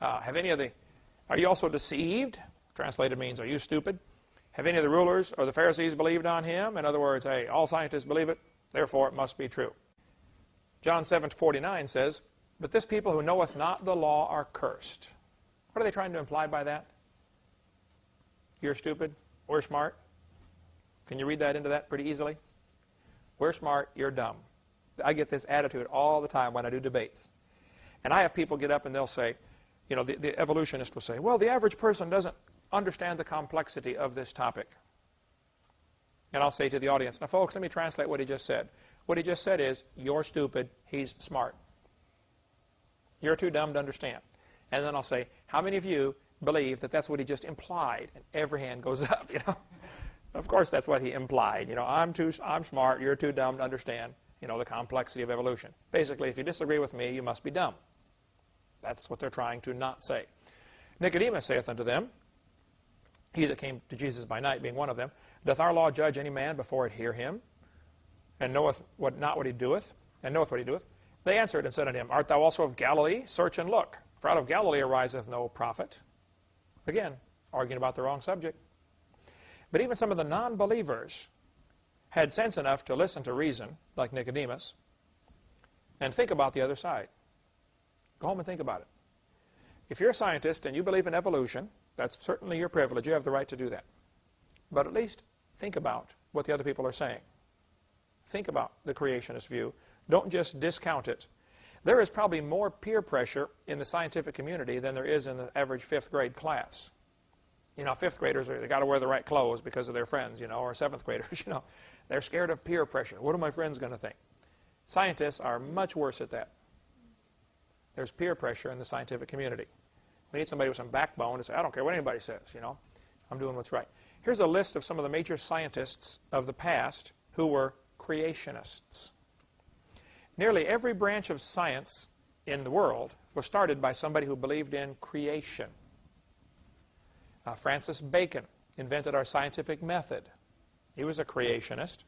Are you also deceived? Translated means, are you stupid? Have any of the rulers or the Pharisees believed on him? In other words, hey, all scientists believe it, therefore it must be true. John 7:49 says, but this people who knoweth not the law are cursed. What are they trying to imply by that? You're stupid, we're smart. Can you read that into that pretty easily? We're smart, you're dumb. I get this attitude all the time when I do debates. And I have people get up and they'll say, you know, the evolutionist will say, well, the average person doesn't understand the complexity of this topic. And I'll say to the audience, now folks, let me translate what he just said. What he just said is, you're stupid, he's smart. You're too dumb to understand. And then I'll say, how many of you believe that that's what he just implied? And every hand goes up, you know. Of course that's what he implied. You know, I'm smart, you're too dumb to understand, you know, the complexity of evolution. Basically, if you disagree with me, you must be dumb. That's what they're trying to not say. Nicodemus saith unto them, he that came to Jesus by night, being one of them, doth our law judge any man before it hear him? And knoweth not what he doeth? And knoweth what he doeth? They answered and said unto him, art thou also of Galilee? Search and look, for out of Galilee ariseth no prophet. Again, arguing about the wrong subject. But even some of the non-believers had sense enough to listen to reason, like Nicodemus, and think about the other side. Go home and think about it. If you're a scientist and you believe in evolution, that's certainly your privilege. You have the right to do that. But at least think about what the other people are saying. Think about the creationist view. Don't just discount it. There is probably more peer pressure in the scientific community than there is in the average 5th grade class. You know, 5th graders, they got to wear the right clothes because of their friends, you know, or 7th graders, you know. They're scared of peer pressure. What are my friends going to think? Scientists are much worse at that. There's peer pressure in the scientific community. We need somebody with some backbone to say, I don't care what anybody says, you know. I'm doing what's right. Here's a list of some of the major scientists of the past who were creationists. Nearly every branch of science in the world was started by somebody who believed in creation. Francis Bacon invented our scientific method. He was a creationist.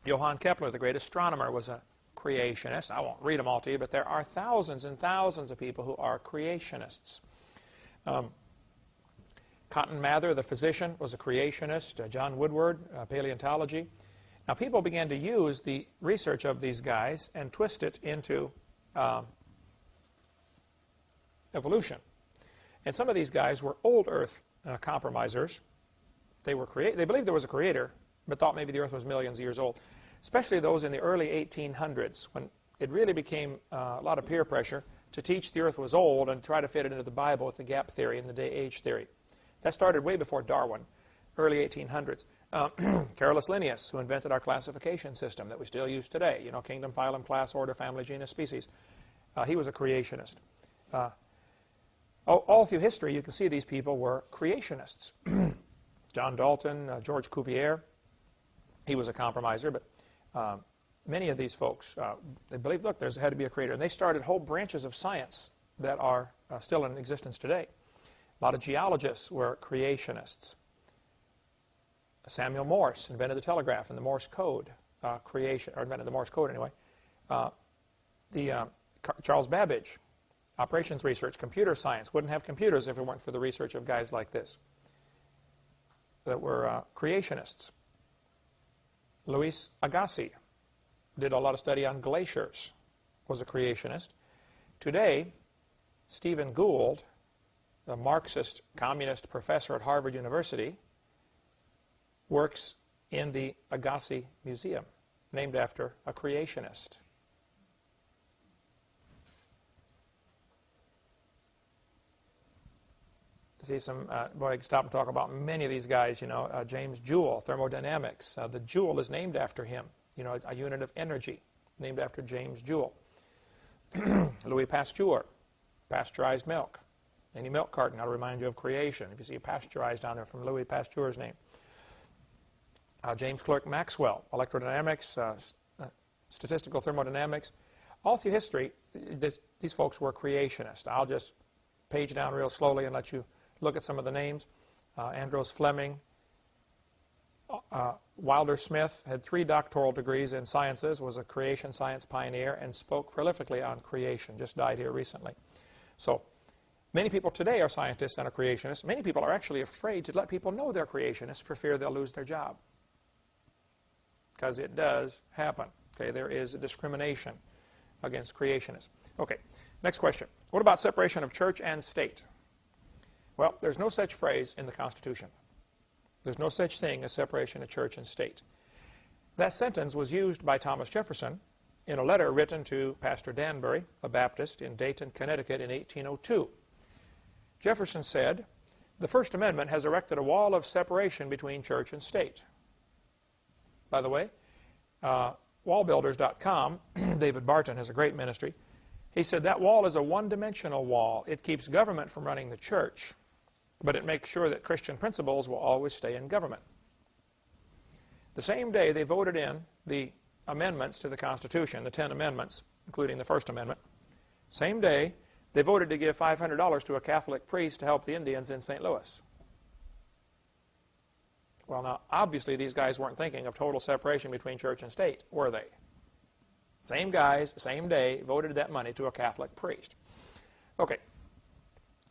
Johann Kepler, the great astronomer, was a creationist. I won't read them all to you, but there are thousands and thousands of people who are creationists. Cotton Mather, the physician, was a creationist. John Woodward, paleontology. Now, people began to use the research of these guys and twist it into evolution. And some of these guys were old Earth compromisers. They believed there was a creator, but thought maybe the Earth was millions of years old, especially those in the early 1800s, when it really became a lot of peer pressure to teach the Earth was old and try to fit it into the Bible with the gap theory and the day-age theory. That started way before Darwin, early 1800s. Carolus Linnaeus, who invented our classification system that we still use today, you know, kingdom, phylum, class, order, family, genus, species. He was a creationist. All through history, you can see these people were creationists. John Dalton, George Cuvier, he was a compromiser, but many of these folks, they believed, look, there had to be a creator. And they started whole branches of science that are still in existence today. A lot of geologists were creationists. Samuel Morse invented the telegraph and the Morse code invented the Morse code anyway. Charles Babbage, operations research, computer science, wouldn't have computers if it weren't for the research of guys like this that were creationists. Louis Agassiz did a lot of study on glaciers, was a creationist. Today, Stephen Gould, the Marxist communist professor at Harvard University, works in the Agassiz Museum, named after a creationist. See some, boy, I could stop and talk about many of these guys, you know, James Joule, thermodynamics. The joule is named after him, you know, a unit of energy, named after James Joule. Louis Pasteur, pasteurized milk. Any milk carton, I'll remind you of creation. If you see pasteurized down there, from Louis Pasteur's name. James Clerk Maxwell, electrodynamics, statistical thermodynamics. All through history, these folks were creationists. I'll just page down real slowly and let you look at some of the names. Andros Fleming. Wilder Smith had 3 doctoral degrees in sciences, was a creation science pioneer, and spoke prolifically on creation, just died here recently. So, many people today are scientists and are creationists. Many people are actually afraid to let people know they're creationists for fear they'll lose their job. Because it does happen. Okay, there is a discrimination against creationists. Okay, next question. What about separation of church and state? Well, there's no such phrase in the Constitution. There's no such thing as separation of church and state. That sentence was used by Thomas Jefferson in a letter written to Pastor Danbury, a Baptist in Dayton, Connecticut in 1802. Jefferson said, "The First Amendment has erected a wall of separation between church and state." By the way, wallbuilders.com, David Barton has a great ministry. He said that wall is a one-dimensional wall. It keeps government from running the church, but it makes sure that Christian principles will always stay in government. The same day they voted in the amendments to the Constitution, the 10 amendments, including the First Amendment, same day they voted to give $500 to a Catholic priest to help the Indians in St. Louis. Well, now, obviously these guys weren't thinking of total separation between church and state, were they? Same guys, same day, voted that money to a Catholic priest. Okay.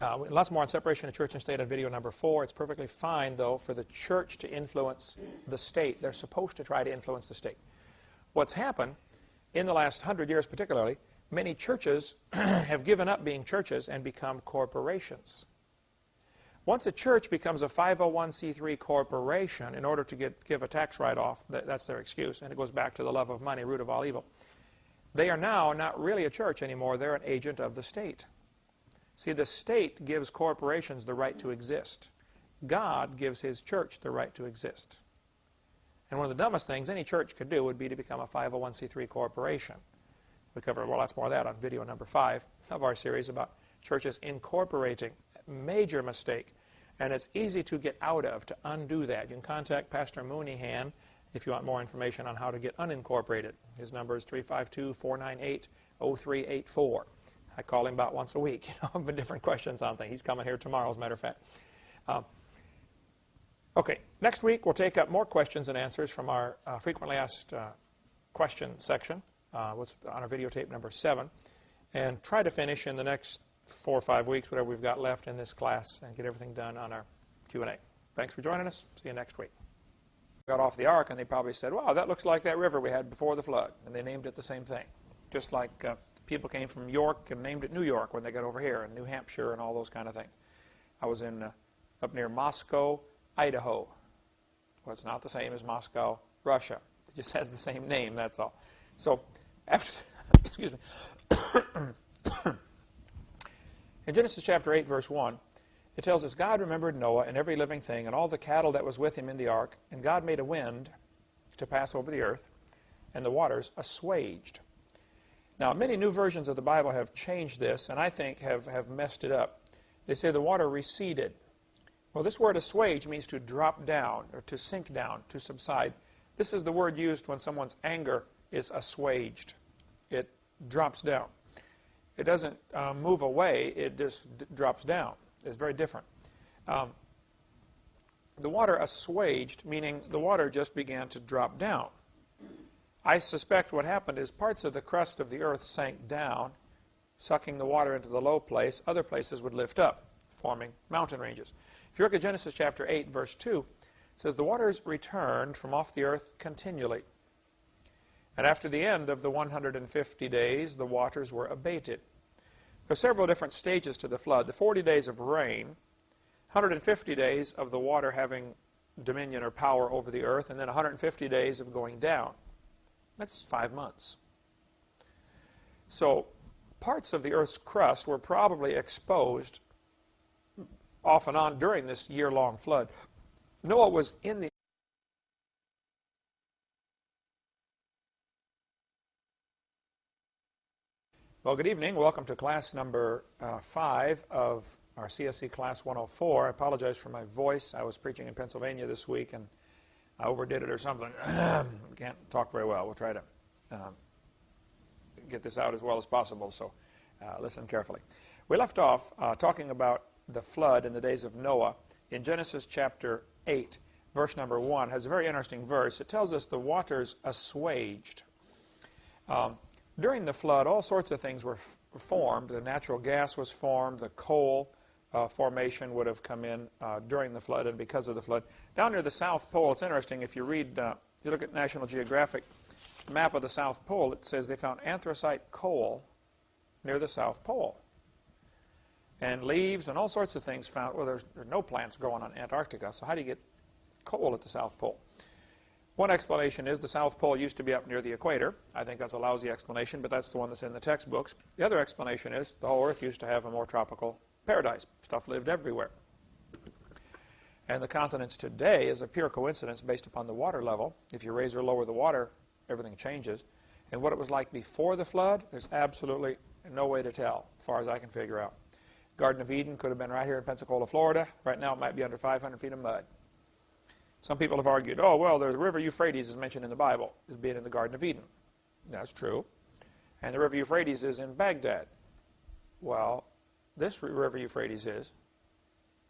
Lots more on separation of church and state on video number 4. It's perfectly fine, though, for the church to influence the state. They're supposed to try to influence the state. What's happened in the last 100 years particularly, many churches have given up being churches and become corporations. Once a church becomes a 501c3 corporation in order to give a tax write-off, that's their excuse, and it goes back to the love of money, root of all evil. They are now not really a church anymore. They're an agent of the state. See, the state gives corporations the right to exist. God gives his church the right to exist. And one of the dumbest things any church could do would be to become a 501c3 corporation. We cover lots more of that on video number 5 of our series about churches incorporating. Major mistake. And it's easy to get out of, to undo that. You can contact Pastor Mooneyhan if you want more information on how to get unincorporated. His number is 352-498-0384. I call him about once a week, with different questions on things. He's coming here tomorrow, as a matter of fact. Okay, next week we'll take up more questions and answers from our frequently asked question section, what's on our videotape number 7, and try to finish in the next 4 or 5 weeks, whatever we've got left in this class, and get everything done on our Q&A. Thanks for joining us. See you next week. Got off the ark, and they probably said, wow, that looks like that river we had before the flood. And they named it the same thing. Just like people came from York and named it New York when they got over here, and New Hampshire and all those kind of things. I was in up near Moscow, Idaho. Well, it's not the same as Moscow, Russia. It just has the same name, that's all. So, after, excuse me. In Genesis chapter 8, verse 1, it tells us, God remembered Noah and every living thing and all the cattle that was with him in the ark, and God made a wind to pass over the earth, and the waters assuaged. Now, many new versions of the Bible have changed this, and I think have messed it up. They say the water receded. Well, this word assuage means to drop down, or to sink down, to subside. This is the word used when someone's anger is assuaged. It drops down. It doesn't move away, it just drops down. It's very different. The water assuaged, meaning the water just began to drop down. I suspect what happened is parts of the crust of the earth sank down, sucking the water into the low place. Other places would lift up, forming mountain ranges. If you look at Genesis chapter 8, verse 2, it says, the waters returned from off the earth continually. And after the end of the 150 days, the waters were abated. There are several different stages to the flood. The 40 days of rain, 150 days of the water having dominion or power over the earth, and then 150 days of going down. That's 5 months. So parts of the earth's crust were probably exposed off and on during this year-long flood. Noah was in the Well, good evening. Welcome to class number 5 of our CSE class 104. I apologize for my voice. I was preaching in Pennsylvania this week, and I overdid it or something. Can't talk very well. We'll try to get this out as well as possible, so listen carefully. We left off talking about the flood in the days of Noah in Genesis chapter 8, verse number 1. It has a very interesting verse. It tells us the waters assuaged. During the flood, all sorts of things were formed. The natural gas was formed. The coal formation would have come in during the flood and because of the flood. Down near the South Pole, it's interesting. If you read, you look at National Geographic map of the South Pole, it says they found anthracite coal near the South Pole. And leaves and all sorts of things found. Well, there are no plants growing on Antarctica, so how do you get coal at the South Pole? One explanation is the South Pole used to be up near the equator. I think that's a lousy explanation, but that's the one that's in the textbooks. The other explanation is the whole Earth used to have a more tropical paradise. Stuff lived everywhere. And the continents today is a pure coincidence based upon the water level. If you raise or lower the water, everything changes. And what it was like before the flood, there's absolutely no way to tell, as far as I can figure out. Garden of Eden could have been right here in Pensacola, Florida. Right now it might be under 500 feet of mud. Some people have argued, oh, well, the river Euphrates is mentioned in the Bible as being in the Garden of Eden. That's true. And the river Euphrates is in Baghdad. Well, this river Euphrates is.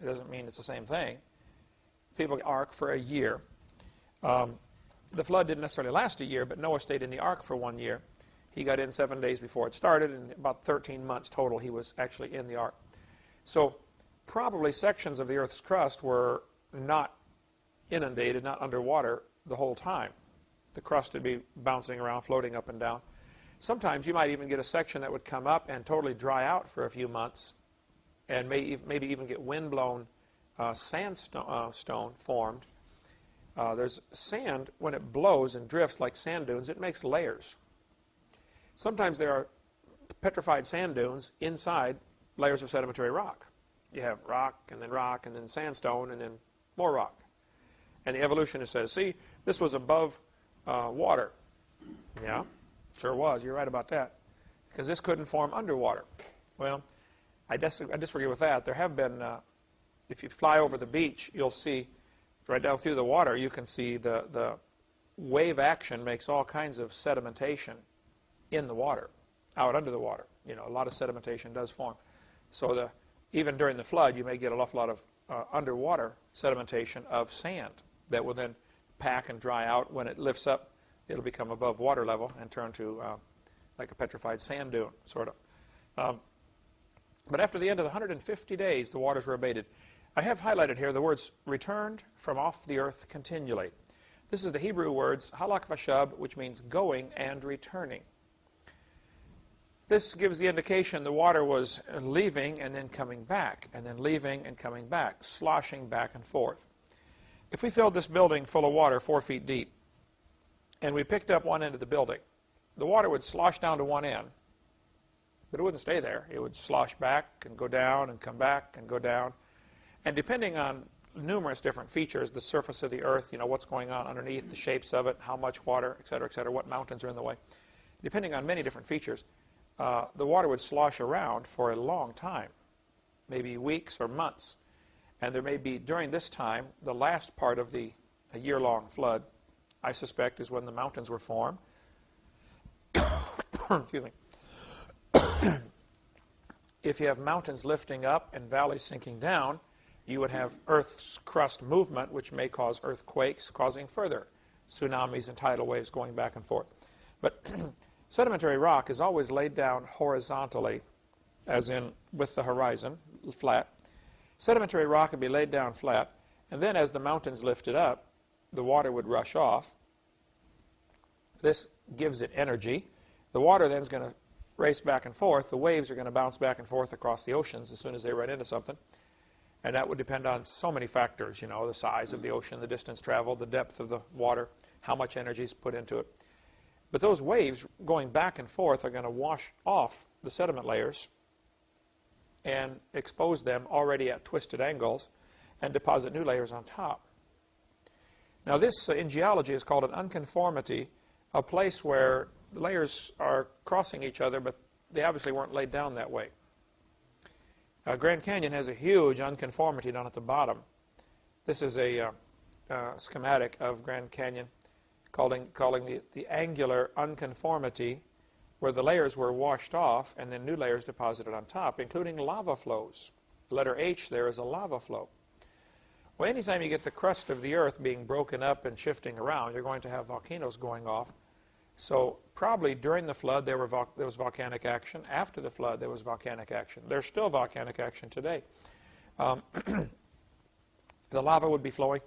It doesn't mean it's the same thing. People ark for a year. The flood didn't necessarily last a year, but Noah stayed in the ark for 1 year. He got in 7 days before it started, and about 13 months total he was actually in the ark. So probably sections of the Earth's crust were not inundated, not underwater the whole time. The crust would be bouncing around, floating up and down. Sometimes you might even get a section that would come up and totally dry out for a few months, and maybe even get wind-blown sandstone formed. There's sand, when it blows and drifts like sand dunes, it makes layers. Sometimes there are petrified sand dunes inside layers of sedimentary rock. You have rock, and then sandstone, and then more rock. And the evolutionist says, see, this was above water. Yeah, sure was. You're right about that. Because this couldn't form underwater. Well, I disagree with that. There have been, if you fly over the beach, you'll see right down through the water, you can see the wave action makes all kinds of sedimentation in the water, out under the water. You know, a lot of sedimentation does form. So even during the flood, you may get an awful lot of underwater sedimentation of sand that will then pack and dry out. When it lifts up, it'll become above water level and turn to like a petrified sand dune, sort of. But after the end of the 150 days, the waters were abated. I have highlighted here the words returned from off the earth continually. This is the Hebrew words halak vashab, which means going and returning. This gives the indication the water was leaving and then coming back, and then leaving and coming back, sloshing back and forth. If we filled this building full of water 4 feet deep, and we picked up one end of the building, the water would slosh down to one end, but it wouldn't stay there. It would slosh back and go down and come back and go down. And depending on numerous different features, the surface of the earth, you know, what's going on underneath, the shapes of it, how much water, et cetera, what mountains are in the way, depending on many different features, the water would slosh around for a long time, maybe weeks or months. And there may be, during this time, the last part of a year-long flood, I suspect, is when the mountains were formed. Excuse me. If you have mountains lifting up and valleys sinking down, you would have Earth's crust movement, which may cause earthquakes, causing further tsunamis and tidal waves going back and forth. But sedimentary rock is always laid down horizontally, as in with the horizon, flat. Sedimentary rock would be laid down flat, and then as the mountains lifted up, the water would rush off. This gives it energy. The water then is going to race back and forth. The waves are going to bounce back and forth across the oceans as soon as they run into something. And that would depend on so many factors, you know, the size of the ocean, the distance traveled, the depth of the water, how much energy is put into it. But those waves going back and forth are going to wash off the sediment layers and expose them already at twisted angles and deposit new layers on top. Now this in geology is called an unconformity, a place where the layers are crossing each other, but they obviously weren't laid down that way. Grand Canyon has a huge unconformity down at the bottom. This is a schematic of Grand Canyon calling the angular unconformity, where the layers were washed off and then new layers deposited on top, including lava flows. The letter H there is a lava flow. Well, anytime you get the crust of the earth being broken up and shifting around, you're going to have volcanoes going off. So probably during the flood there was volcanic action. After the flood there was volcanic action. There's still volcanic action today. The lava would be flowing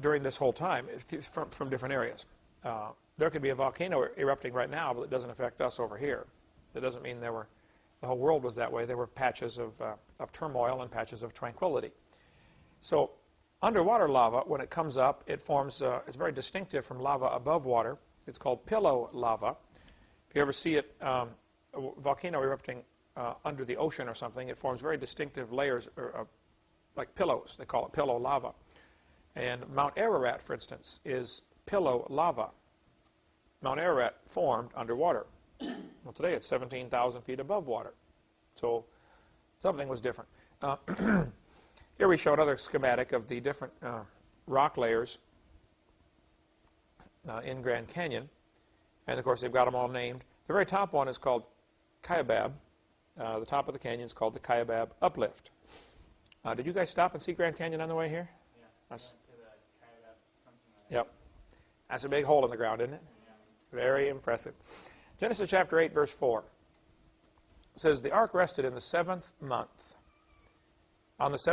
during this whole time from different areas. There could be a volcano erupting right now, but it doesn't affect us over here. That doesn't mean the whole world was that way. There were patches of turmoil and patches of tranquility. So Underwater lava, when it comes up, it forms, it's very distinctive from lava above water. It's called pillow lava. If you ever see it, a volcano erupting under the ocean or something, it forms very distinctive layers, like pillows. They call it pillow lava. And Mount Ararat, for instance, is pillow lava. Mount Ararat formed underwater. Well, today it's 17,000 feet above water. So something was different. Here we show another schematic of the different rock layers in Grand Canyon. And, of course, they've got them all named. The very top one is called Kaibab. The top of the canyon is called the Kaibab Uplift. Did you guys stop and see Grand Canyon on the way here? Yeah. That's, To the Kaibab, something like that. yep. That's a big hole in the ground, isn't it? Yeah. Very impressive. Genesis chapter 8, verse 4. It says, the ark rested in the 7th month. On the 7th